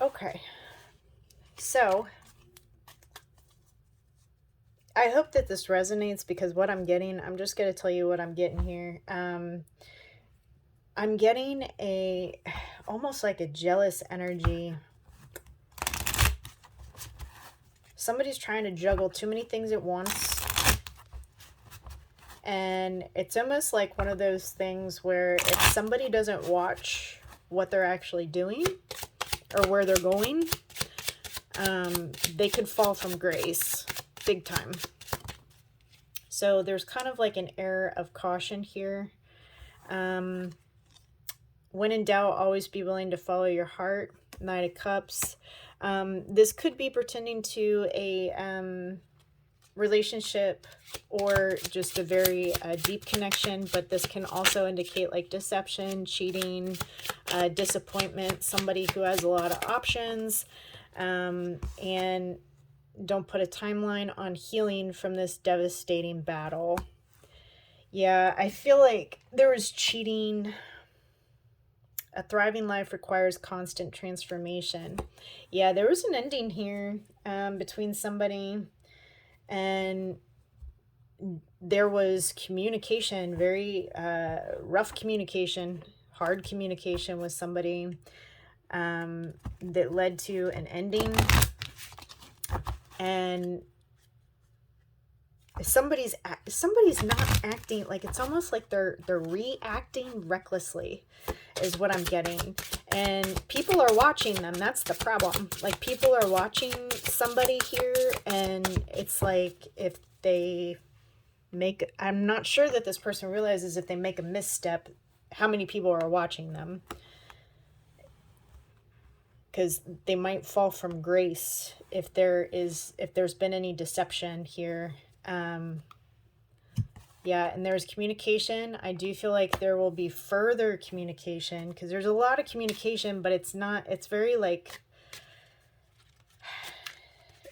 Okay, so I hope that this resonates, because what I'm getting, I'm just going to tell you what I'm getting here. I'm getting almost like a jealous energy. Somebody's trying to juggle too many things at once. And it's almost like one of those things where if somebody doesn't watch what they're actually doing or where they're going, they could fall from grace big time. So there's kind of like an air of caution here. When in doubt, always be willing to follow your heart. Knight of Cups. This could be pertaining to a relationship or just a very deep connection, but this can also indicate like deception, cheating, disappointment, somebody who has a lot of options, and don't put a timeline on healing from this devastating battle. Yeah, I feel like there was cheating. A thriving life requires constant transformation. Yeah, there was an ending here between somebody, and there was communication, very rough communication, hard communication with somebody that led to an ending. And somebody's not acting like, it's almost like they're reacting recklessly is what I'm getting. And people are watching them. That's the problem. Like, people are watching somebody here, and it's like if they make, I'm not sure that this person realizes if they make a misstep, how many people are watching them, because they might fall from grace if there's been any deception here. Yeah, and there's communication. I do feel like there will be further communication, because there's a lot of communication, but it's very like,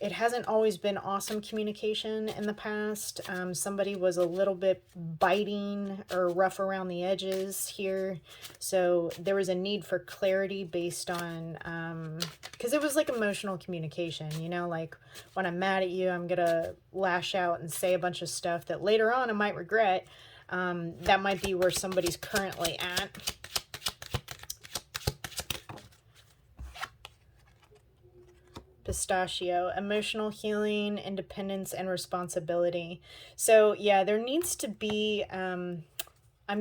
it hasn't always been awesome communication in the past. Somebody was a little bit biting or rough around the edges here. So there was a need for clarity based on, because it was like emotional communication, you know, like when I'm mad at you, I'm going to lash out and say a bunch of stuff that later on I might regret. That might be where somebody's currently at. Pistachio, emotional healing, independence, and responsibility. So yeah, there needs to be, I'm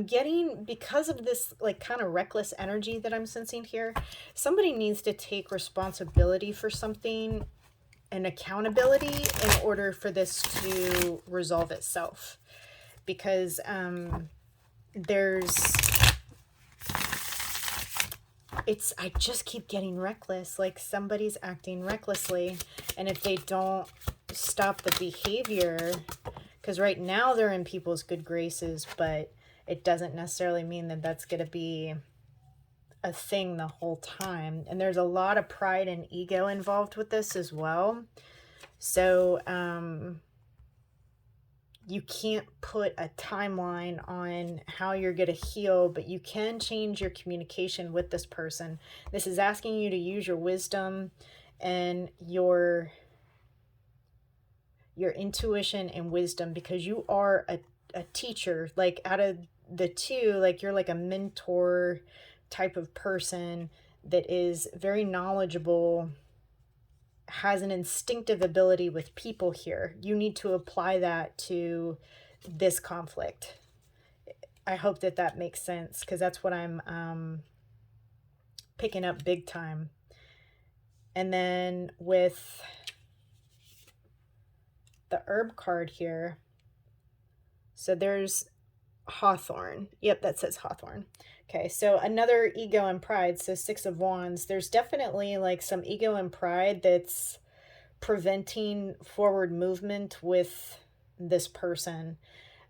getting, because of this like kind of reckless energy that I'm sensing here, somebody needs to take responsibility for something and accountability in order for this to resolve itself. Because I just keep getting reckless, like somebody's acting recklessly, and if they don't stop the behavior, because right now they're in people's good graces, but it doesn't necessarily mean that that's going to be a thing the whole time. And there's a lot of pride and ego involved with this as well. So you can't put a timeline on how you're going to heal, but you can change your communication with this person. This is asking you to use your wisdom and your intuition and wisdom, because you are a teacher. Like, out of the two, like, you're like a mentor type of person that is very knowledgeable, has an instinctive ability with people here. You need to apply that to this conflict. I hope that that makes sense, because that's what I'm picking up big time. And then with the herb card here. So there's Hawthorn. Yep, that says Hawthorn. Okay, so another ego and pride. So 6 of Wands. There's definitely like some ego and pride that's preventing forward movement with this person.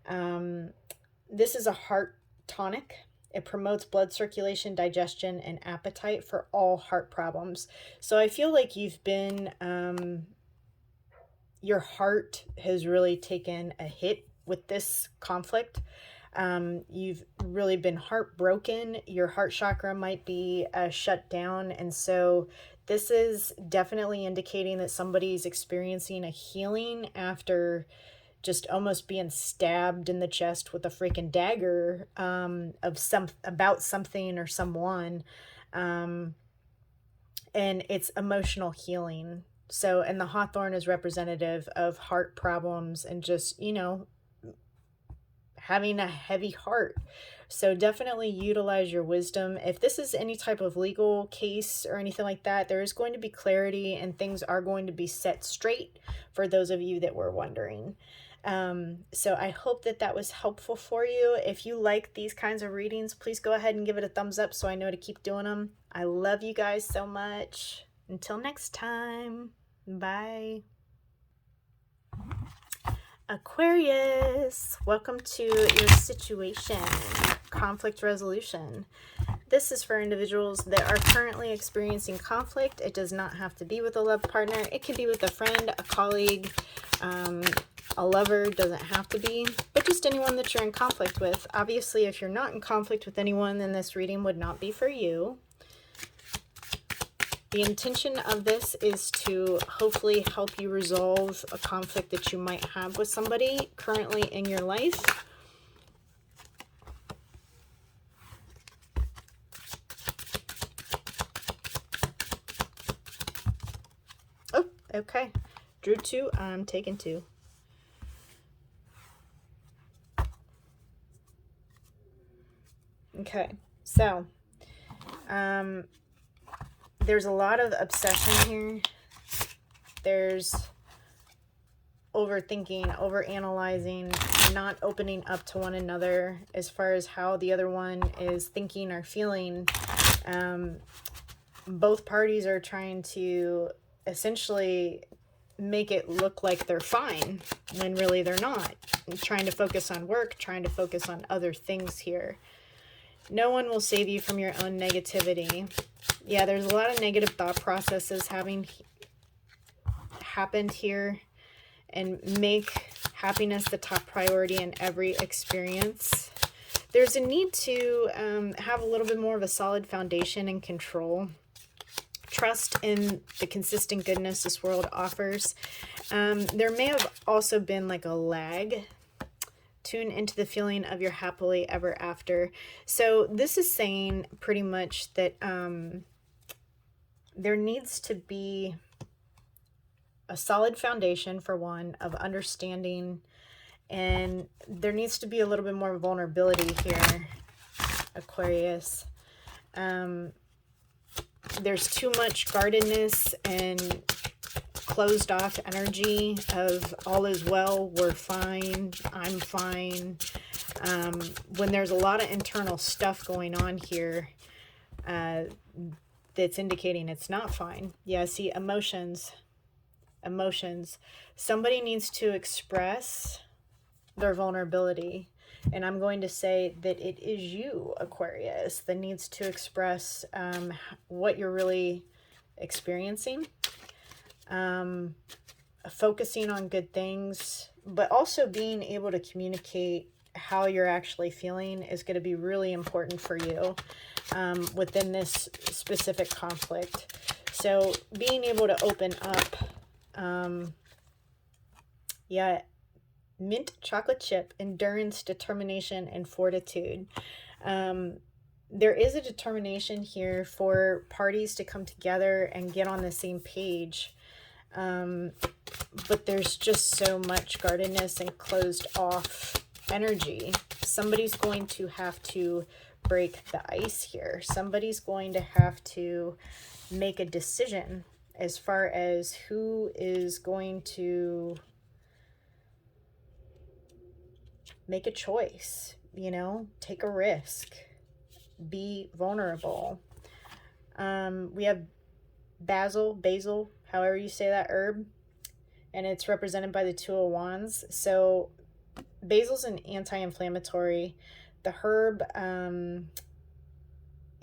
This is a heart tonic. It promotes blood circulation, digestion, and appetite for all heart problems. So I feel like you've been, your heart has really taken a hit with this conflict. You've really been heartbroken. Your heart chakra might be shut down. And so this is definitely indicating that somebody's experiencing a healing after just almost being stabbed in the chest with a freaking dagger, about something or someone. And it's emotional healing. So, and the Hawthorn is representative of heart problems and just, you know, having a heavy heart. So definitely utilize your wisdom. If this is any type of legal case or anything like that, there is going to be clarity and things are going to be set straight for those of you that were wondering. So I hope that that was helpful for you. If you like these kinds of readings, please go ahead and give it a thumbs up so I know to keep doing them. I love you guys so much. Until next time, bye. Aquarius, welcome to your situation, conflict resolution. This is for individuals that are currently experiencing conflict. It does not have to be with a love partner. It could be with a friend, a colleague, a lover, doesn't have to be, but just anyone that you're in conflict with. Obviously, if you're not in conflict with anyone, then this reading would not be for you. The intention of this is to hopefully help you resolve a conflict that you might have with somebody currently in your life. Oh, okay. Drew 2, I'm taking 2. Okay, so, there's a lot of obsession here. There's overthinking, overanalyzing, not opening up to one another as far as how the other one is thinking or feeling. Both parties are trying to essentially make it look like they're fine when really they're not. And trying to focus on work, trying to focus on other things here. No one will save you from your own negativity. Yeah, there's a lot of negative thought processes having happened here, and make happiness the top priority in every experience. There's a need to have a little bit more of a solid foundation and control. Trust in the consistent goodness this world offers. There may have also been like a lag. Tune into the feeling of your happily ever after. So this is saying pretty much that there needs to be a solid foundation, for one, of understanding, and there needs to be a little bit more vulnerability here, Aquarius. There's too much guardedness and closed off energy of all is well, we're fine, I'm fine. When there's a lot of internal stuff going on here that's indicating it's not fine. Yeah, see, emotions. Somebody needs to express their vulnerability. And I'm going to say that it is you, Aquarius, that needs to express what you're really experiencing. Focusing on good things, but also being able to communicate how you're actually feeling is going to be really important for you within this specific conflict. So being able to open up, yeah, mint chocolate chip, endurance, determination, and fortitude. There is a determination here for parties to come together and get on the same page. But there's just so much guardedness and closed off energy. Somebody's going to have to break the ice here. Somebody's going to have to make a decision as far as who is going to make a choice, you know, take a risk, be vulnerable. We have basil, however you say that herb, and it's represented by the Two of Wands. So basil's an anti-inflammatory. The herb,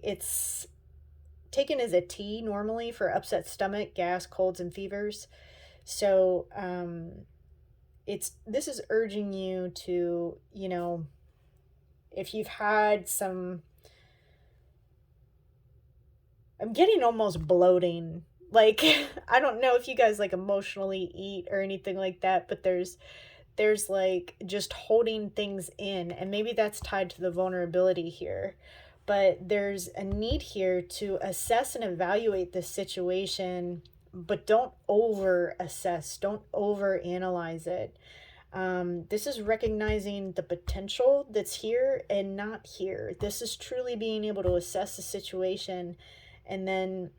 it's taken as a tea normally for upset stomach, gas, colds, and fevers. So this is urging you to, you know, if you've had some, I'm getting almost bloating. Like, I don't know if you guys like emotionally eat or anything like that, but there's like just holding things in, and maybe that's tied to the vulnerability here. But there's a need here to assess and evaluate the situation, but don't over assess, don't over analyze it. This is recognizing the potential that's here and not here. This is truly being able to assess the situation and then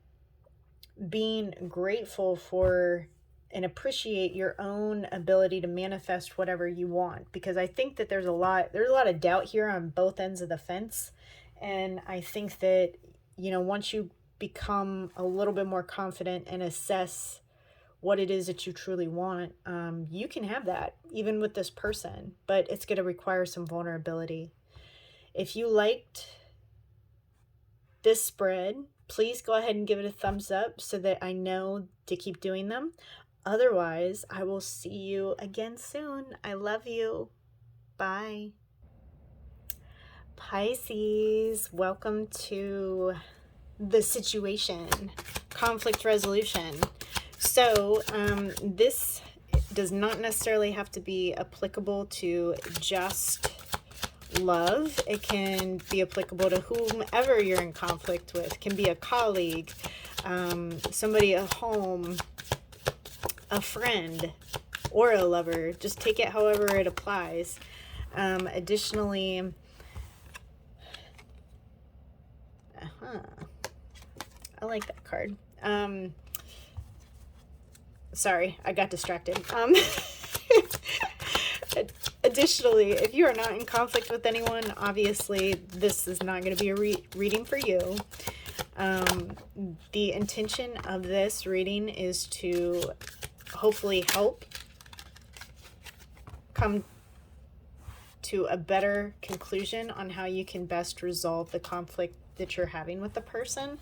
being grateful for and appreciate your own ability to manifest whatever you want. Because I think that there's a lot of doubt here on both ends of the fence. And I think that, you know, once you become a little bit more confident and assess what it is that you truly want, you can have that even with this person, but it's going to require some vulnerability. If you liked this spread, please go ahead and give it a thumbs up so that I know to keep doing them. Otherwise, I will see you again soon. I love you. Bye. Pisces, welcome to the situation, conflict resolution. So this does not necessarily have to be applicable to just love. It can be applicable to whomever you're in conflict with. It can be a colleague, somebody at home, a friend, or a lover. Just take it however it applies. Additionally, I like that card. Sorry, I got distracted. Additionally, if you are not in conflict with anyone, obviously this is not going to be a reading for you. The intention of this reading is to hopefully help come to a better conclusion on how you can best resolve the conflict that you're having with the person.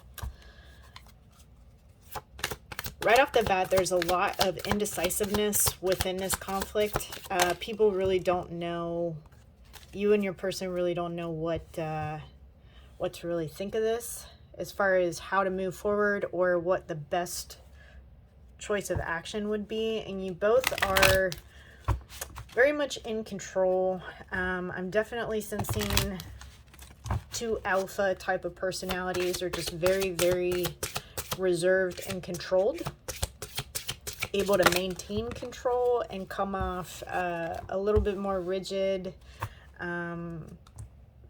Right off the bat, there's a lot of indecisiveness within this conflict. People really don't know, you and your person really don't know what to really think of this as far as how to move forward or what the best choice of action would be. And you both are very much in control. I'm definitely sensing two alpha type of personalities are just very, very reserved and controlled, able to maintain control and come off a little bit more rigid,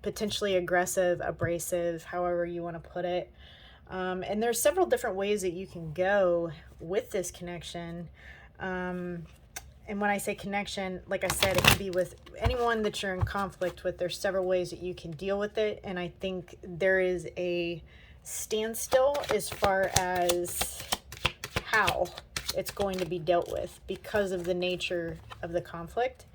potentially aggressive, abrasive, however you want to put it. And there's several different ways that you can go with this connection. And when I say connection, like I said, it can be with anyone that you're in conflict with. There's several ways that you can deal with it. And I think there is a standstill as far as how it's going to be dealt with because of the nature of the conflict.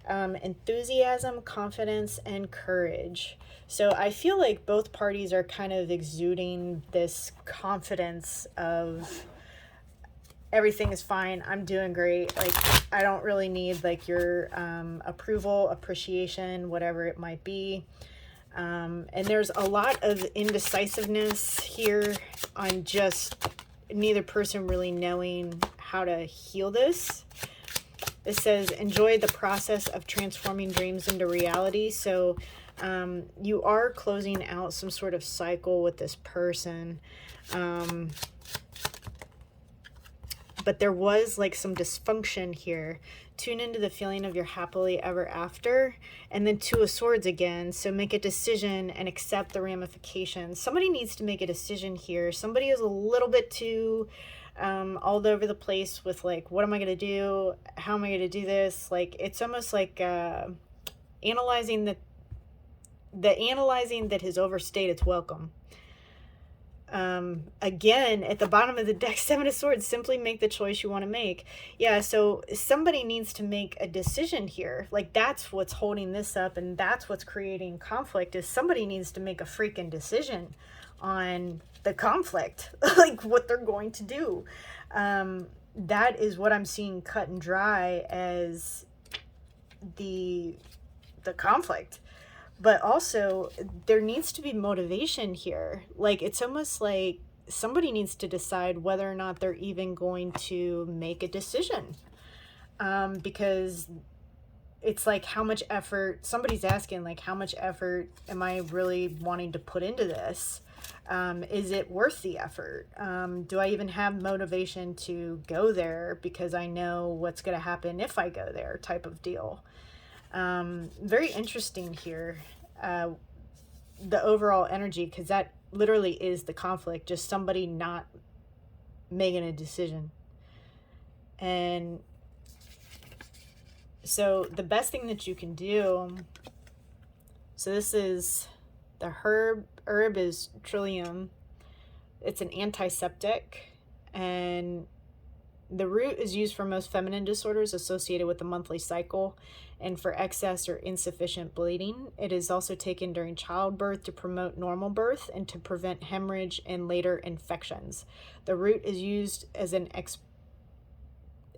Enthusiasm, confidence, and courage. So I feel like both parties are kind of exuding this confidence of everything is fine, I'm doing great, like I don't really need like your approval, appreciation, whatever it might be. And there's a lot of indecisiveness here on just neither person really knowing how to heal this. It says, enjoy the process of transforming dreams into reality. So you are closing out some sort of cycle with this person. But there was like some dysfunction here. Tune into the feeling of your happily ever after. And then Two of Swords again. So make a decision and accept the ramifications. Somebody needs to make a decision here. Somebody is a little bit too all over the place with like, what am I going to do? How am I going to do this? Like, it's almost like Analyzing the analyzing that has overstayed its welcome. Again, at the bottom of the deck, Seven of Swords, simply make the choice you want to make. Yeah, so somebody needs to make a decision here. Like, that's what's holding this up, and that's what's creating conflict, is somebody needs to make a freaking decision on the conflict, like what they're going to do. That is what I'm seeing cut and dry as the conflict. But also, there needs to be motivation here. Like, it's almost like somebody needs to decide whether or not they're even going to make a decision. Because it's like, how much effort, somebody's asking, like, how much effort am I really wanting to put into this? Is it worth the effort? Do I even have motivation to go there because I know what's going to happen if I go there, type of deal. Very interesting here, the overall energy, because that literally is the conflict, just somebody not making a decision. And so the best thing that you can do, so this is the herb is Trillium. It's an antiseptic, and the root is used for most feminine disorders associated with the monthly cycle and for excess or insufficient bleeding. It is also taken during childbirth to promote normal birth and to prevent hemorrhage and later infections. The root is used as an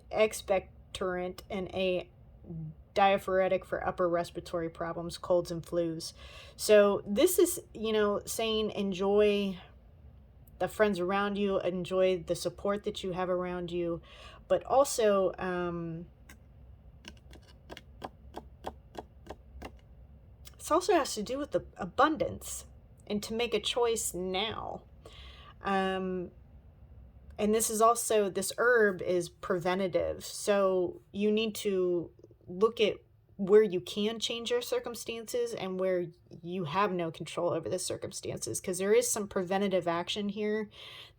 expectorant and a diaphoretic for upper respiratory problems, colds, and flus. So this is, saying enjoy the friends around you, enjoy the support that you have around you, but also this also has to do with the abundance and to make a choice now. And this is also, this herb is preventative, so you need to look at where you can change your circumstances and where you have no control over the circumstances, because there is some preventative action here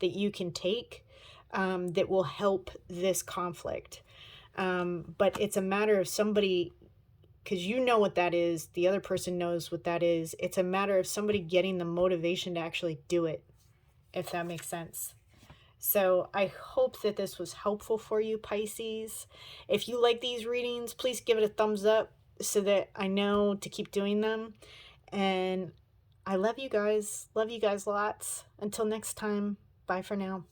that you can take that will help this conflict. But it's a matter of somebody, because you know what that is, the other person knows what that is. It's a matter of somebody getting the motivation to actually do it, if that makes sense. So I hope that this was helpful for you, Pisces. If you like these readings, please give it a thumbs up so that I know to keep doing them. And I love you guys. Love you guys lots. Until next time, bye for now.